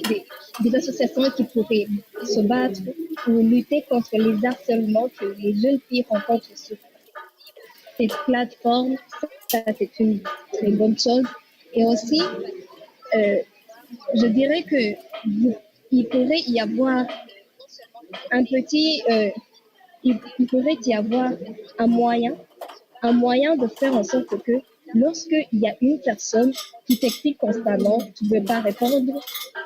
des associations qui pourraient se battre pour lutter contre les harcèlements que les jeunes filles rencontrent sur cette plateforme. Ça, c'est une très bonne chose. Et aussi, je dirais que il pourrait y avoir un petit, il pourrait y avoir un moyen de faire en sorte que lorsqu'il y a une personne qui t'écrit constamment, tu ne veux pas répondre,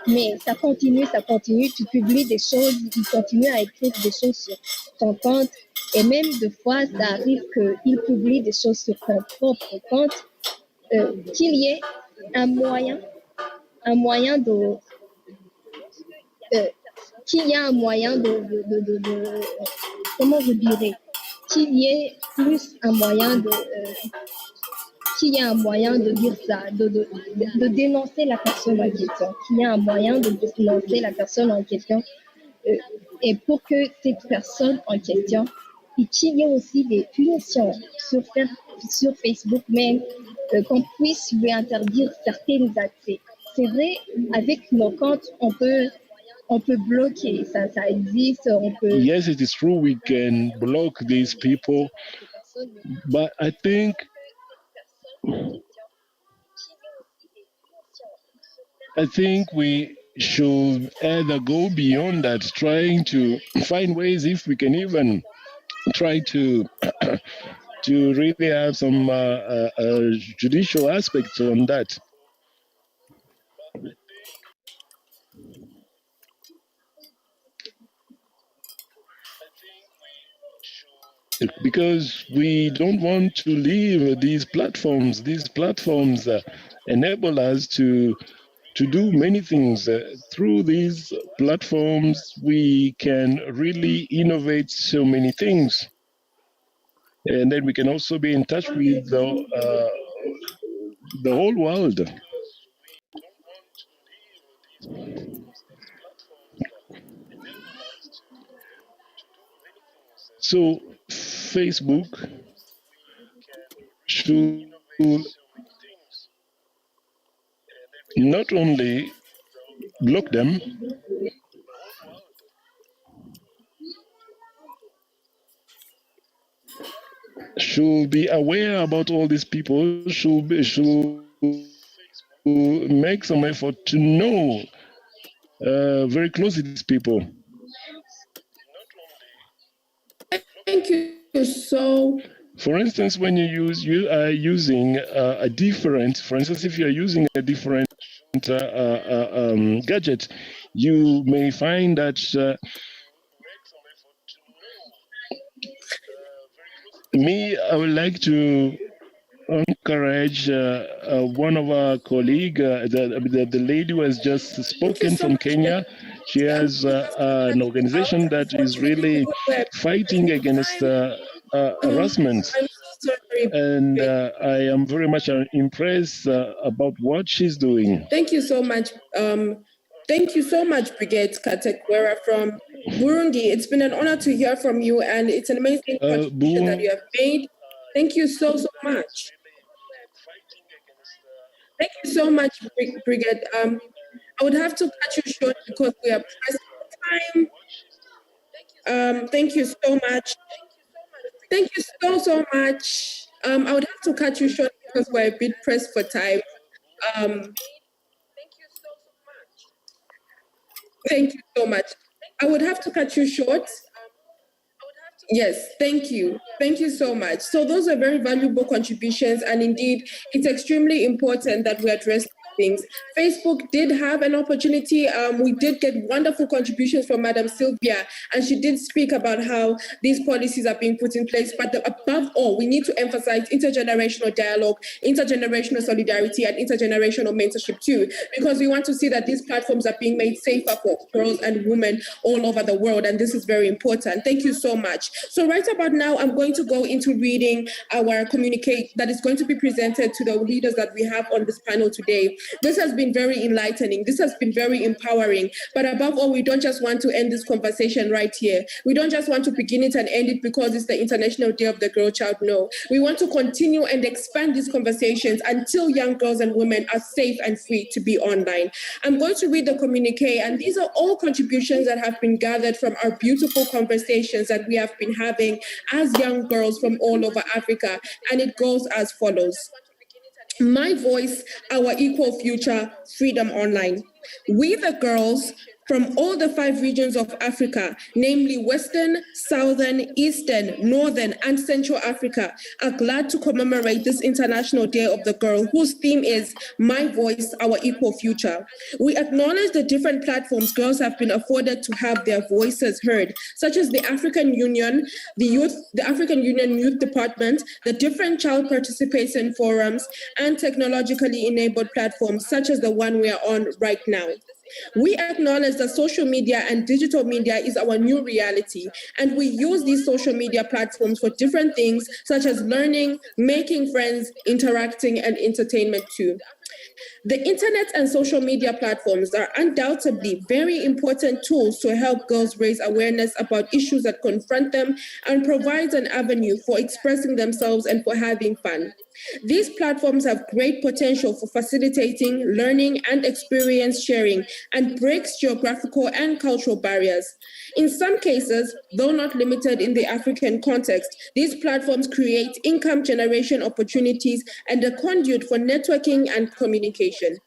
mais ça continue, tu publies des choses, il continue à écrire des choses sur ton compte, et même des fois, ça arrive qu'il publie des choses sur ton propre compte, qu'il y ait un moyen de comment je dirais, qu'il y ait plus un moyen de dire ça, de dénoncer la personne en question, qu'il y ait un moyen de dénoncer la personne en question, et pour que cette personne en question, et qu'il y ait aussi des punitions sur Facebook même, qu'on puisse lui interdire certains accès. C'est vrai, avec nos comptes, on peut bloquer, ça existe, on peut... Yes, it is true, we can block these people, but I think we should either go beyond that, trying to find ways if we can even try to to really have some judicial aspects on that. Because we don't want to leave these platforms. These platforms enable us to do many things. Through these platforms, we can really innovate so many things. And then we can also be in touch with the whole world. So Facebook should not only block them, should be aware about all these people, should make some effort to know very closely these people. Thank you so. For instance, when you are using a different, for instance, if you are using a different gadget, you may find that I would like to encourage one of our colleagues, the lady who has just spoken from Kenya. She has an organization that is really fighting against harassment. And I am very much impressed about what she's doing. Thank you so much. Thank you so much, Brigette Katekwera from Burundi. It's been an honor to hear from you, and it's an amazing contribution that you have made. Thank you so much. Thank you so much, Brigette. I would have to cut you short because we are pressed for time. Thank you so much. Thank you so much. I would have to cut you short because we're a bit pressed for time. Thank you so much. I would have to cut you short. Yes, thank you. Thank you so much. So those are very valuable contributions, and indeed, it's extremely important that we address things. Facebook did have an opportunity. We did get wonderful contributions from Madam Sylvia, and she did speak about how these policies are being put in place. But above all, we need to emphasize intergenerational dialogue, intergenerational solidarity, and intergenerational mentorship too, because we want to see that these platforms are being made safer for girls and women all over the world, and this is very important. Thank you so much. So right about now, I'm going to go into reading our communique that is going to be presented to the leaders that we have on this panel today. This has been very enlightening. This has been very empowering. But above all, we don't just want to end this conversation right here. We don't just want to begin it and end it because it's the International Day of the Girl Child. No. We want to continue and expand these conversations until young girls and women are safe and free to be online. I'm going to read the communique, and these are all contributions that have been gathered from our beautiful conversations that we have been having as young girls from all over Africa. And it goes as follows. My voice, our equal future, freedom online. We the girls from all the 5 regions of Africa, namely Western, Southern, Eastern, Northern, and Central Africa, are glad to commemorate this International Day of the Girl, whose theme is My Voice, Our Equal Future. We acknowledge the different platforms girls have been afforded to have their voices heard, such as the African Union, the African Union Youth Department, the different child participation forums, and technologically enabled platforms such as the one we are on right now. We acknowledge that social media and digital media is our new reality, and we use these social media platforms for different things such as learning, making friends, interacting, and entertainment too. The internet and social media platforms are undoubtedly very important tools to help girls raise awareness about issues that confront them and provides an avenue for expressing themselves and for having fun. These platforms have great potential for facilitating learning and experience sharing and breaks geographical and cultural barriers. In some cases, though not limited in the African context, these platforms create income generation opportunities and a conduit for networking and communication.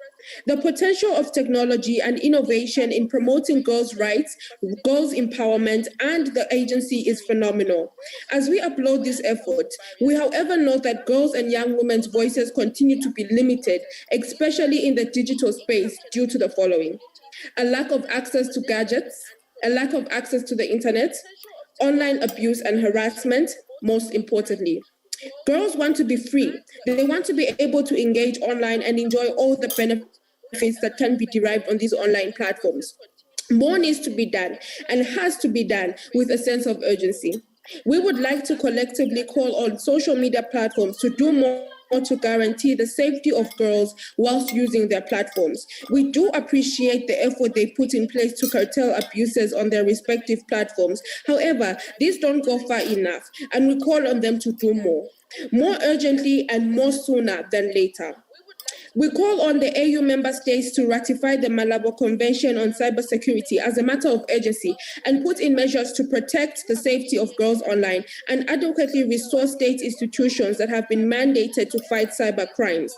The potential of technology and innovation in promoting girls' rights, girls' empowerment, and the agency is phenomenal. As we applaud this effort, we, however, note that girls' and young women's voices continue to be limited, especially in the digital space, due to the following: a lack of access to gadgets, a lack of access to the internet, online abuse and harassment, most importantly. Girls want to be free. They want to be able to engage online and enjoy all the benefits that can be derived on these online platforms. More needs to be done and has to be done with a sense of urgency. We would like to collectively call on social media platforms to do more to guarantee the safety of girls whilst using their platforms. We do appreciate the effort they put in place to curtail abuses on their respective platforms. However, these don't go far enough, and we call on them to do more urgently and more sooner than later. We call on the AU member states to ratify the Malabo Convention on Cybersecurity as a matter of urgency and put in measures to protect the safety of girls online and adequately restore state institutions that have been mandated to fight cyber crimes.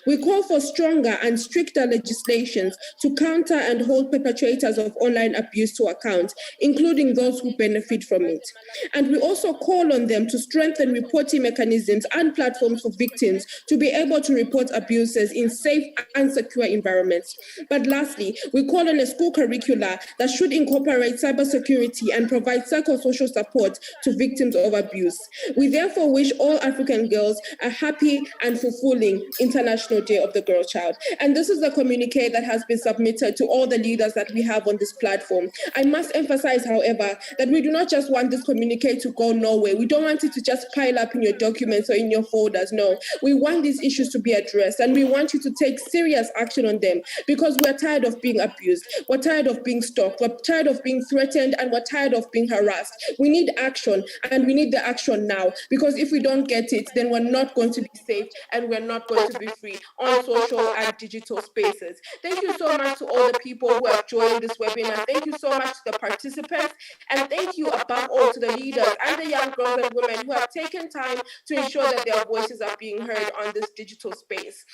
We call for stronger and stricter legislations to counter and hold perpetrators of online abuse to account, including those who benefit from it. And we also call on them to strengthen reporting mechanisms and platforms for victims to be able to report abuses in safe and secure environments. But lastly, we call on a school curricula that should incorporate cybersecurity and provide psychosocial support to victims of abuse. We therefore wish all African girls a happy and fulfilling International Day of the Girl Child. And this is a communique that has been submitted to all the leaders that we have on this platform. I must emphasize, however, that we do not just want this communique to go nowhere. We don't want it to just pile up in your documents or in your folders. No, we want these issues to be addressed, and we want you to take serious action on them because we're tired of being abused. We're tired of being stalked. We're tired of being threatened, and we're tired of being harassed. We need action, and we need the action now, because if we don't get it, then we're not going to be safe and we're not going to be free on social and digital spaces. Thank you so much to all the people who have joined this webinar. Thank you so much to the participants, and thank you above all to the leaders and the young girls and women who have taken time to ensure that their voices are being heard on this digital space.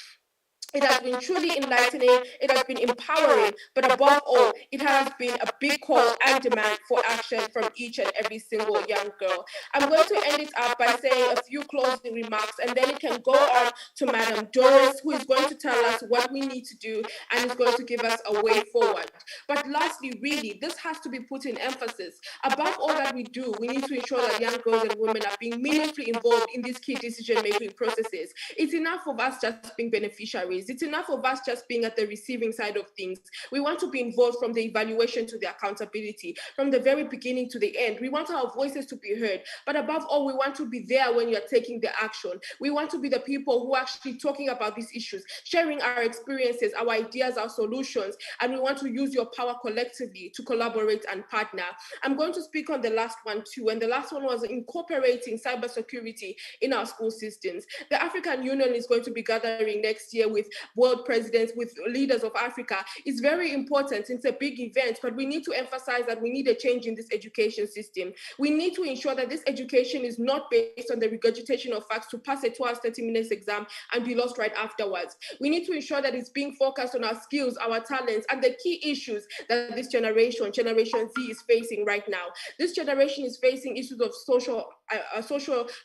It has been truly enlightening, it has been empowering, but above all, it has been a big call and demand for action from each and every single young girl. I'm going to end it up by saying a few closing remarks, and then it can go on to Madam Doris, who is going to tell us what we need to do and is going to give us a way forward. But lastly, really, this has to be put in emphasis. Above all that we do, we need to ensure that young girls and women are being meaningfully involved in these key decision-making processes. It's enough of us just being beneficiaries. It's enough of us just being at the receiving side of things. We want to be involved from the evaluation to the accountability, from the very beginning to the end. We want our voices to be heard, but above all, we want to be there when you're taking the action. We want to be the people who are actually talking about these issues, sharing our experiences, our ideas, our solutions, and we want to use your power collectively to collaborate and partner. I'm going to speak on the last one too, and the last one was incorporating cybersecurity in our school systems. The African Union is going to be gathering next year with world presidents, with leaders of Africa. It's very important. It's a big event, but we need to emphasize that we need a change in this education system. We need to ensure that this education is not based on the regurgitation of facts to pass a 12, 30 minutes exam and be lost right afterwards. We need to ensure that it's being focused on our skills, our talents, and the key issues that this Generation Z, is facing right now. This generation is facing issues of social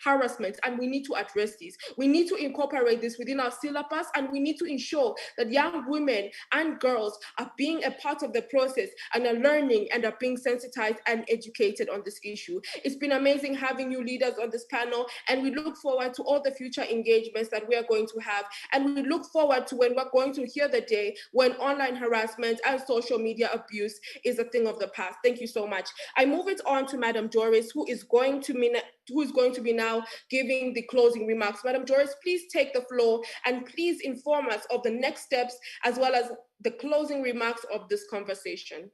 harassment, and we need to address these. We need to incorporate this within our syllabus, and we need to ensure that young women and girls are being a part of the process and are learning and are being sensitized and educated on this issue. It's been amazing having you leaders on this panel, and we look forward to all the future engagements that we are going to have, and we look forward to when we're going to hear the day when online harassment and social media abuse is a thing of the past. Thank you so much. I move it on to Madam Doris, who is going to be now giving the closing remarks. Madam Doris, please take the floor and please inform us of the next steps as well as the closing remarks of this conversation.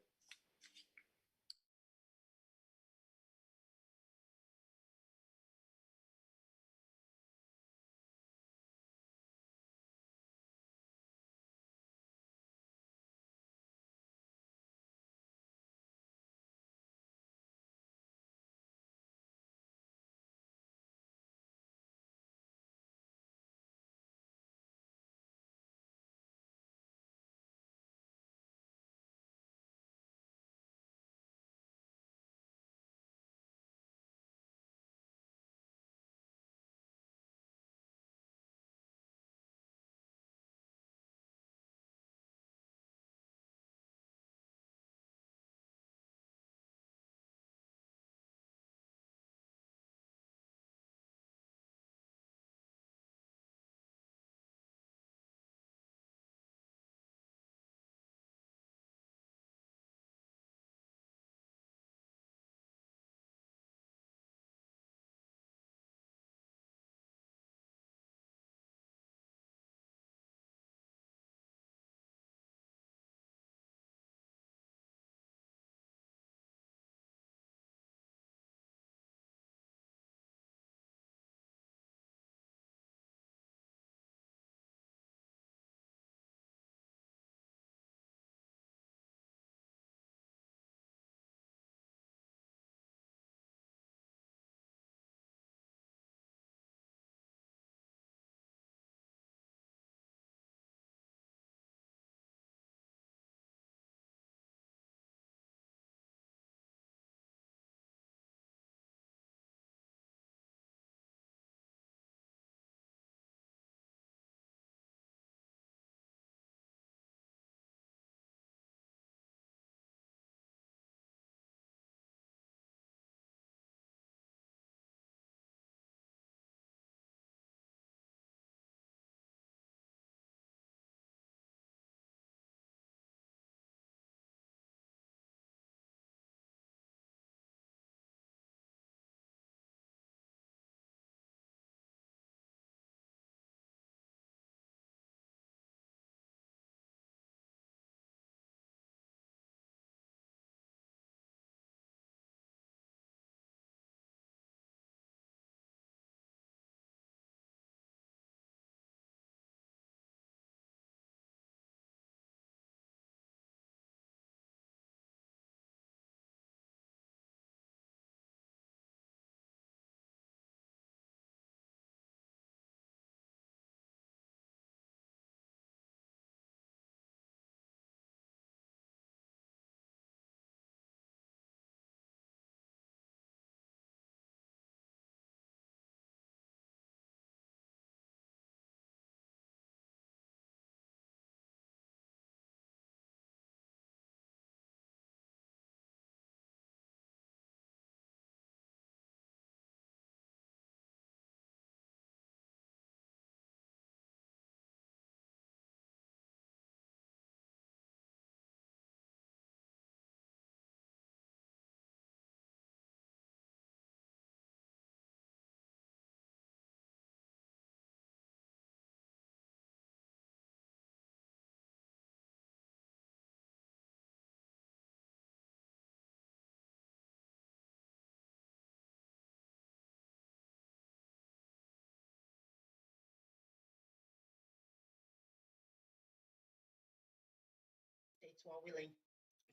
states who are willing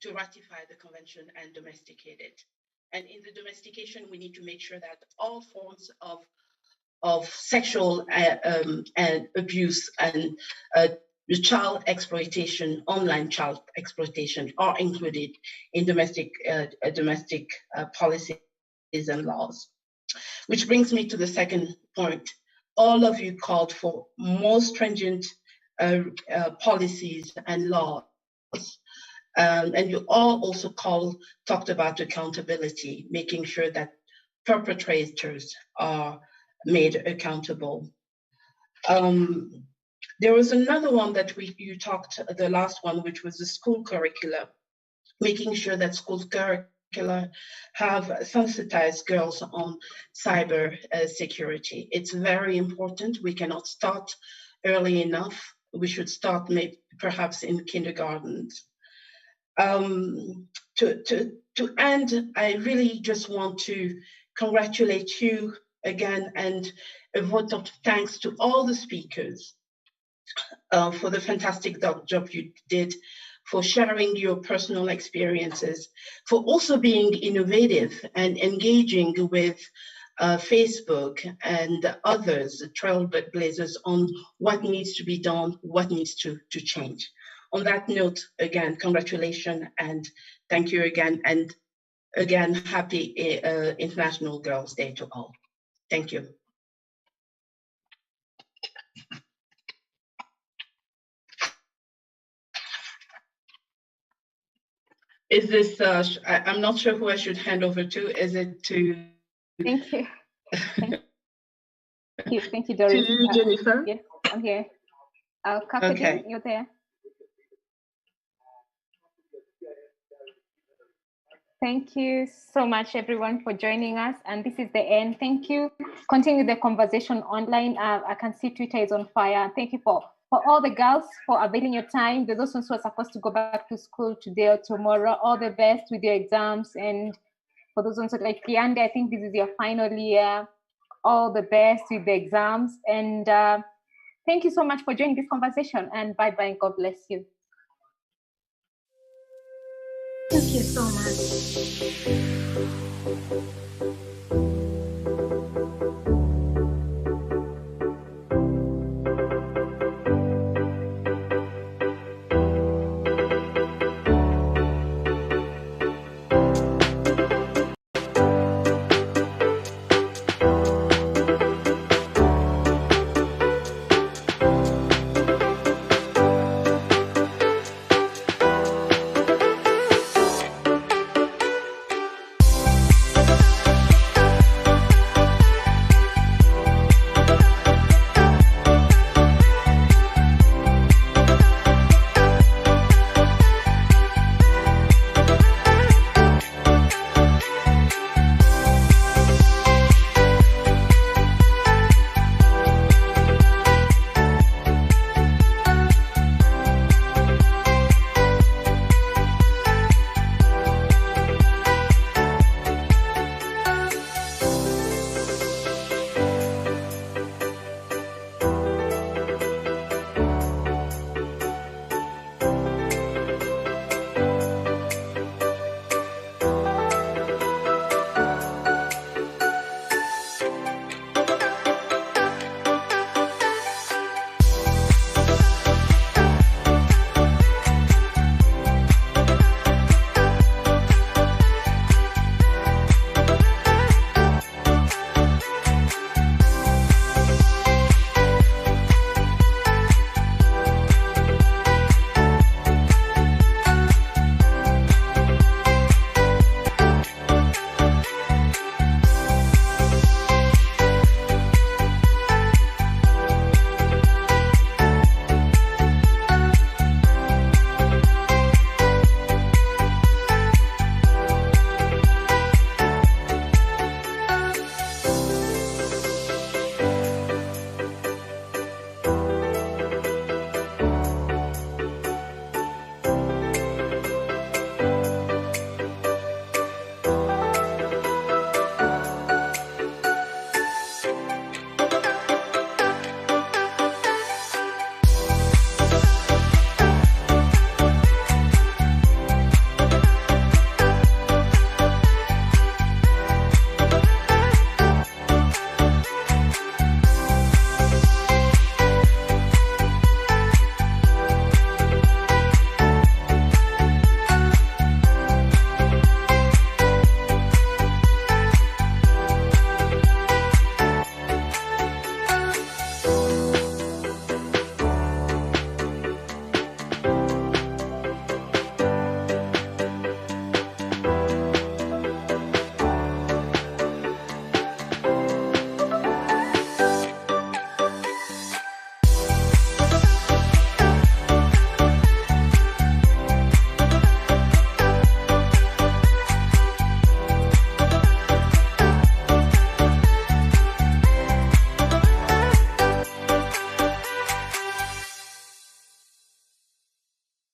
to ratify the convention and domesticate it. And in the domestication, we need to make sure that all forms of sexual abuse and child exploitation, online child exploitation, are included in domestic policies and laws. Which brings me to the second point. All of you called for more stringent policies and laws. And you all also talked about accountability, making sure that perpetrators are made accountable. There was another one that you talked, the last one, which was the school curricula, making sure that school curricula have sensitized girls on cyber security. It's very important. We cannot start early enough. We should start maybe perhaps in kindergartens. To end, I really just want to congratulate you again and a vote of thanks to all the speakers for the fantastic job you did, for sharing your personal experiences, for also being innovative and engaging with Facebook and others, trailblazers, on what needs to be done, what needs to change. On that note, again, congratulations and thank you again. And again, happy International Girls' Day to all. Thank you. Is this, I'm not sure who I should hand over to. Is it to? Thank you. Thank you, Doris. To you, Jennifer? Yes, I'm here. Kakadin, Okay. you're there. Thank you so much, everyone, for joining us. And this is the end. Thank you. Continue the conversation online. I can see Twitter is on fire. Thank you for all the girls for availing your time. Those ones who are supposed to go back to school today or tomorrow, all the best with your exams. And for those ones like Kiande, I think this is your final year. All the best with the exams. And thank you so much for joining this conversation. And bye-bye. God bless you. Thank you so much.